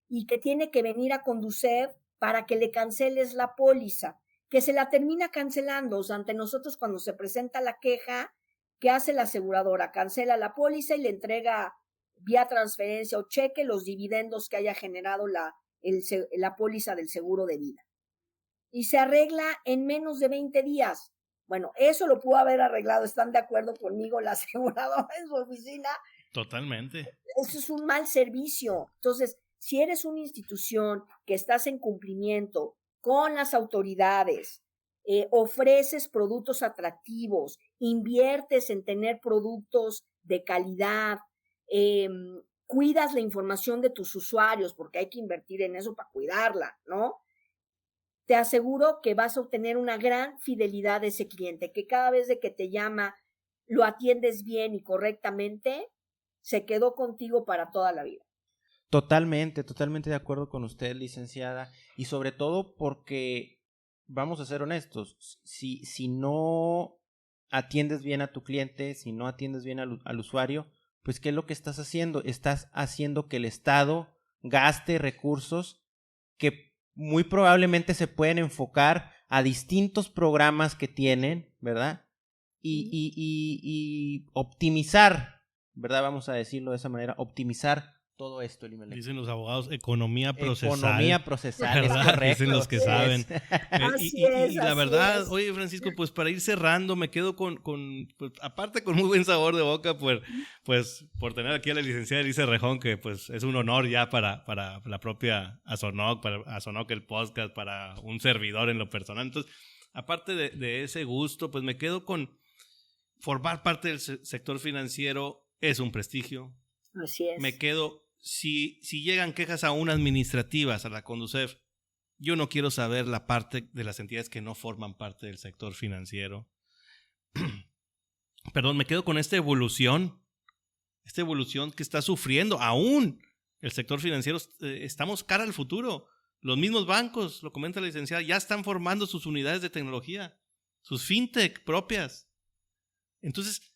y que tiene que venir a Conducef para que le canceles la póliza, que se la termina cancelando. O sea, ante nosotros cuando se presenta la queja, ¿qué hace la aseguradora? Cancela la póliza y le entrega vía transferencia o cheque los dividendos que haya generado la póliza del seguro de vida. Y se arregla en menos de 20 días. Bueno, eso lo pudo haber arreglado, ¿están de acuerdo conmigo la aseguradora en su oficina? Totalmente. Eso es un mal servicio. Entonces, si eres una institución que estás en cumplimiento con las autoridades, ofreces productos atractivos, inviertes en tener productos de calidad, cuidas la información de tus usuarios, porque hay que invertir en eso para cuidarla, ¿no? Te aseguro que vas a obtener una gran fidelidad de ese cliente, que cada vez de que te llama, lo atiendes bien y correctamente, se quedó contigo para toda la vida. Totalmente de acuerdo con usted, licenciada, y sobre todo porque, vamos a ser honestos, si no atiendes bien a tu cliente, si no atiendes bien al usuario, pues ¿qué es lo que estás haciendo? Estás haciendo que el Estado gaste recursos que muy probablemente se pueden enfocar a distintos programas que tienen, ¿verdad? Y optimizar, ¿verdad? Vamos a decirlo de esa manera, optimizar todo esto, Elimelec. Dicen los abogados, economía procesal. Economía procesal, ¿verdad? es correcto. Dicen los que saben. Y la verdad, es. Oye, Francisco, pues para ir cerrando, me quedo con pues, aparte con muy buen sabor de boca, pues por tener aquí a la licenciada Elisa Rejón, que pues es un honor ya para la propia Asonoc, para Asonoc el podcast, para un servidor en lo personal. Entonces, aparte de ese gusto, pues me quedo con formar parte del sector financiero es un prestigio. Así es. Me quedo, si llegan quejas aún administrativas a la Conducef, yo no quiero saber la parte de las entidades que no forman parte del sector financiero. Perdón, me quedo con esta evolución que está sufriendo aún el sector financiero. Estamos cara al futuro. Los mismos bancos, lo comenta la licenciada, ya están formando sus unidades de tecnología, sus fintech propias. Entonces,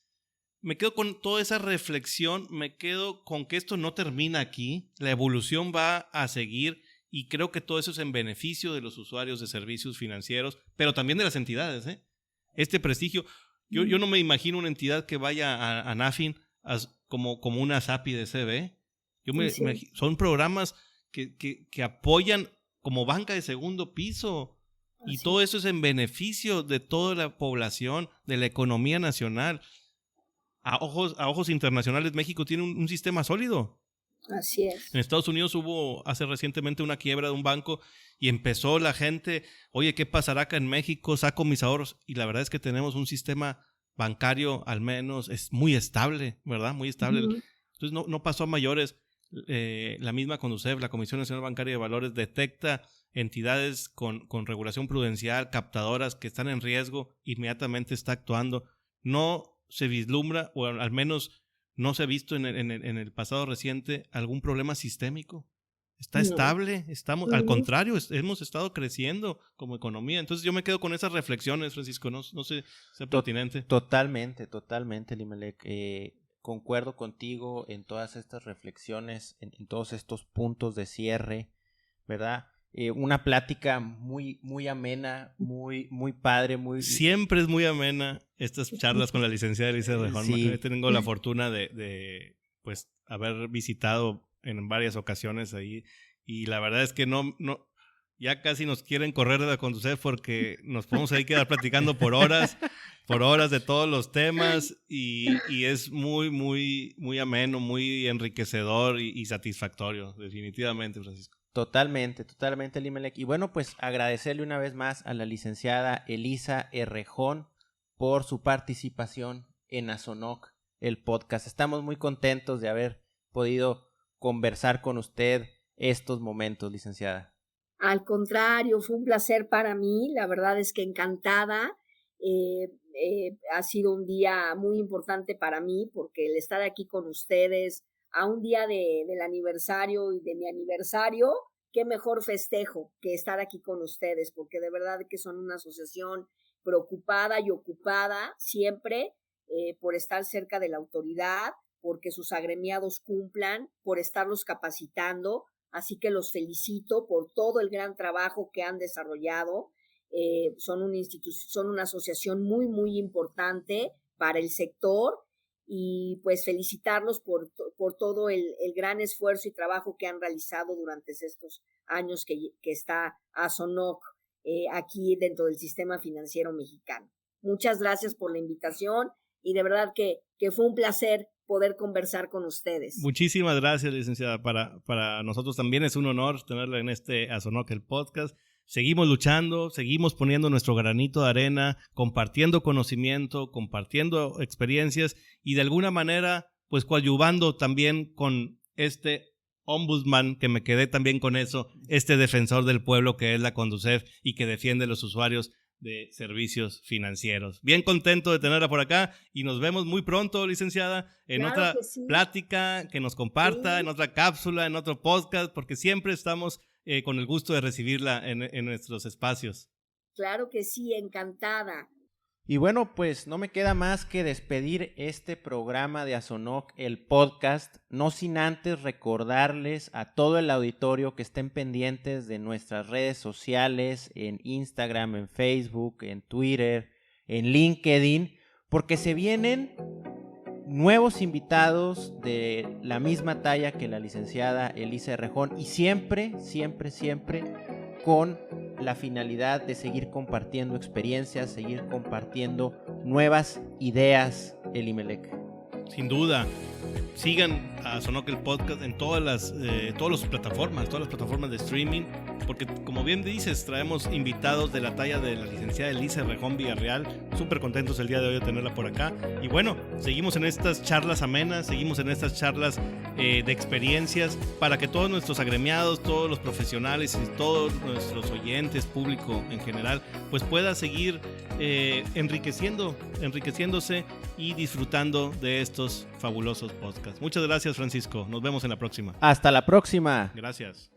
me quedo con toda esa reflexión, me quedo con que esto no termina aquí, la evolución va a seguir y creo que todo eso es en beneficio de los usuarios de servicios financieros, pero también de las entidades, ¿eh? Este prestigio, yo no me imagino una entidad que vaya a NAFIN como una SAPI de CB. Sí. Son programas que apoyan como banca de segundo piso. Y Así todo eso es en beneficio de toda la población, de la economía nacional. A ojos internacionales, México tiene un sistema sólido. Así es. En Estados Unidos hubo hace recientemente una quiebra de un banco y empezó la gente, oye, ¿qué pasará acá en México? Saco mis ahorros. Y la verdad es que tenemos un sistema bancario, al menos, es muy estable, ¿verdad? Muy estable. Uh-huh. Entonces no pasó a mayores. La misma CONDUCEF, la Comisión Nacional Bancaria de Valores, detecta entidades con regulación prudencial, captadoras que están en riesgo, inmediatamente está actuando. No se vislumbra, o al menos no se ha visto en el pasado reciente algún problema sistémico. Está estable, al contrario, hemos estado creciendo como economía. Entonces yo me quedo con esas reflexiones, Francisco, no sé si es pertinente. Totalmente, Limelec. Concuerdo contigo en todas estas reflexiones, en todos estos puntos de cierre, ¿verdad? Una plática muy, muy amena, muy, muy padre, Siempre es muy amena estas charlas con la licenciada Elisa Rejón. Sí. Tengo la fortuna de pues haber visitado en varias ocasiones ahí, y la verdad es que no ya casi nos quieren correr de la CONDUCEF porque nos podemos ahí quedar platicando por horas de todos los temas, y es muy, muy, muy ameno, muy enriquecedor y satisfactorio, definitivamente, Francisco. Totalmente, Limelec. Y bueno, pues agradecerle una vez más a la licenciada Elisa Errejón por su participación en Azonoc, el podcast. Estamos muy contentos de haber podido conversar con usted estos momentos, licenciada. Al contrario, fue un placer para mí, la verdad es que encantada. Ha sido un día muy importante para mí porque el estar aquí con ustedes a un día del aniversario y de mi aniversario, qué mejor festejo que estar aquí con ustedes, porque de verdad que son una asociación preocupada y ocupada siempre por estar cerca de la autoridad, porque sus agremiados cumplan, por estarlos capacitando. Así que los felicito por todo el gran trabajo que han desarrollado. Son una asociación muy, muy importante para el sector, y pues felicitarlos por todo el gran esfuerzo y trabajo que han realizado durante estos años que está Azonoc aquí dentro del sistema financiero mexicano. Muchas gracias por la invitación, y de verdad que fue un placer poder conversar con ustedes. Muchísimas gracias, licenciada. Para nosotros también es un honor tenerla en este Azonoc, el podcast. Seguimos luchando, seguimos poniendo nuestro granito de arena, compartiendo conocimiento, compartiendo experiencias, y de alguna manera pues coadyuvando también con este ombudsman, que me quedé también con eso, este defensor del pueblo que es la CONDUCEF y que defiende a los usuarios de servicios financieros. Bien contento de tenerla por acá, y nos vemos muy pronto, licenciada, en otra plática que nos comparta, en otra cápsula, en otro podcast, porque siempre estamos con el gusto de recibirla en nuestros espacios. Claro que sí, encantada. Y bueno, pues no me queda más que despedir este programa de Azonoc, el podcast, no sin antes recordarles a todo el auditorio que estén pendientes de nuestras redes sociales, en Instagram, en Facebook, en Twitter, en LinkedIn, porque se vienen nuevos invitados de la misma talla que la licenciada Elisa Errejón, y siempre con la finalidad de seguir compartiendo experiencias, seguir compartiendo nuevas ideas, Limelec. Sin duda, sigan a Azonoc, el podcast, en todas las plataformas de streaming, porque como bien dices, traemos invitados de la talla de la licenciada Elisa Errejón Villarreal. Súper contentos el día de hoy de tenerla por acá. Y bueno, seguimos en estas charlas amenas, seguimos en estas charlas de experiencias, para que todos nuestros agremiados, todos los profesionales y todos nuestros oyentes, público en general, pues pueda seguir enriqueciéndose y disfrutando de estos fabulosos podcasts. Muchas gracias, Francisco. Nos vemos en la próxima. Hasta la próxima. Gracias.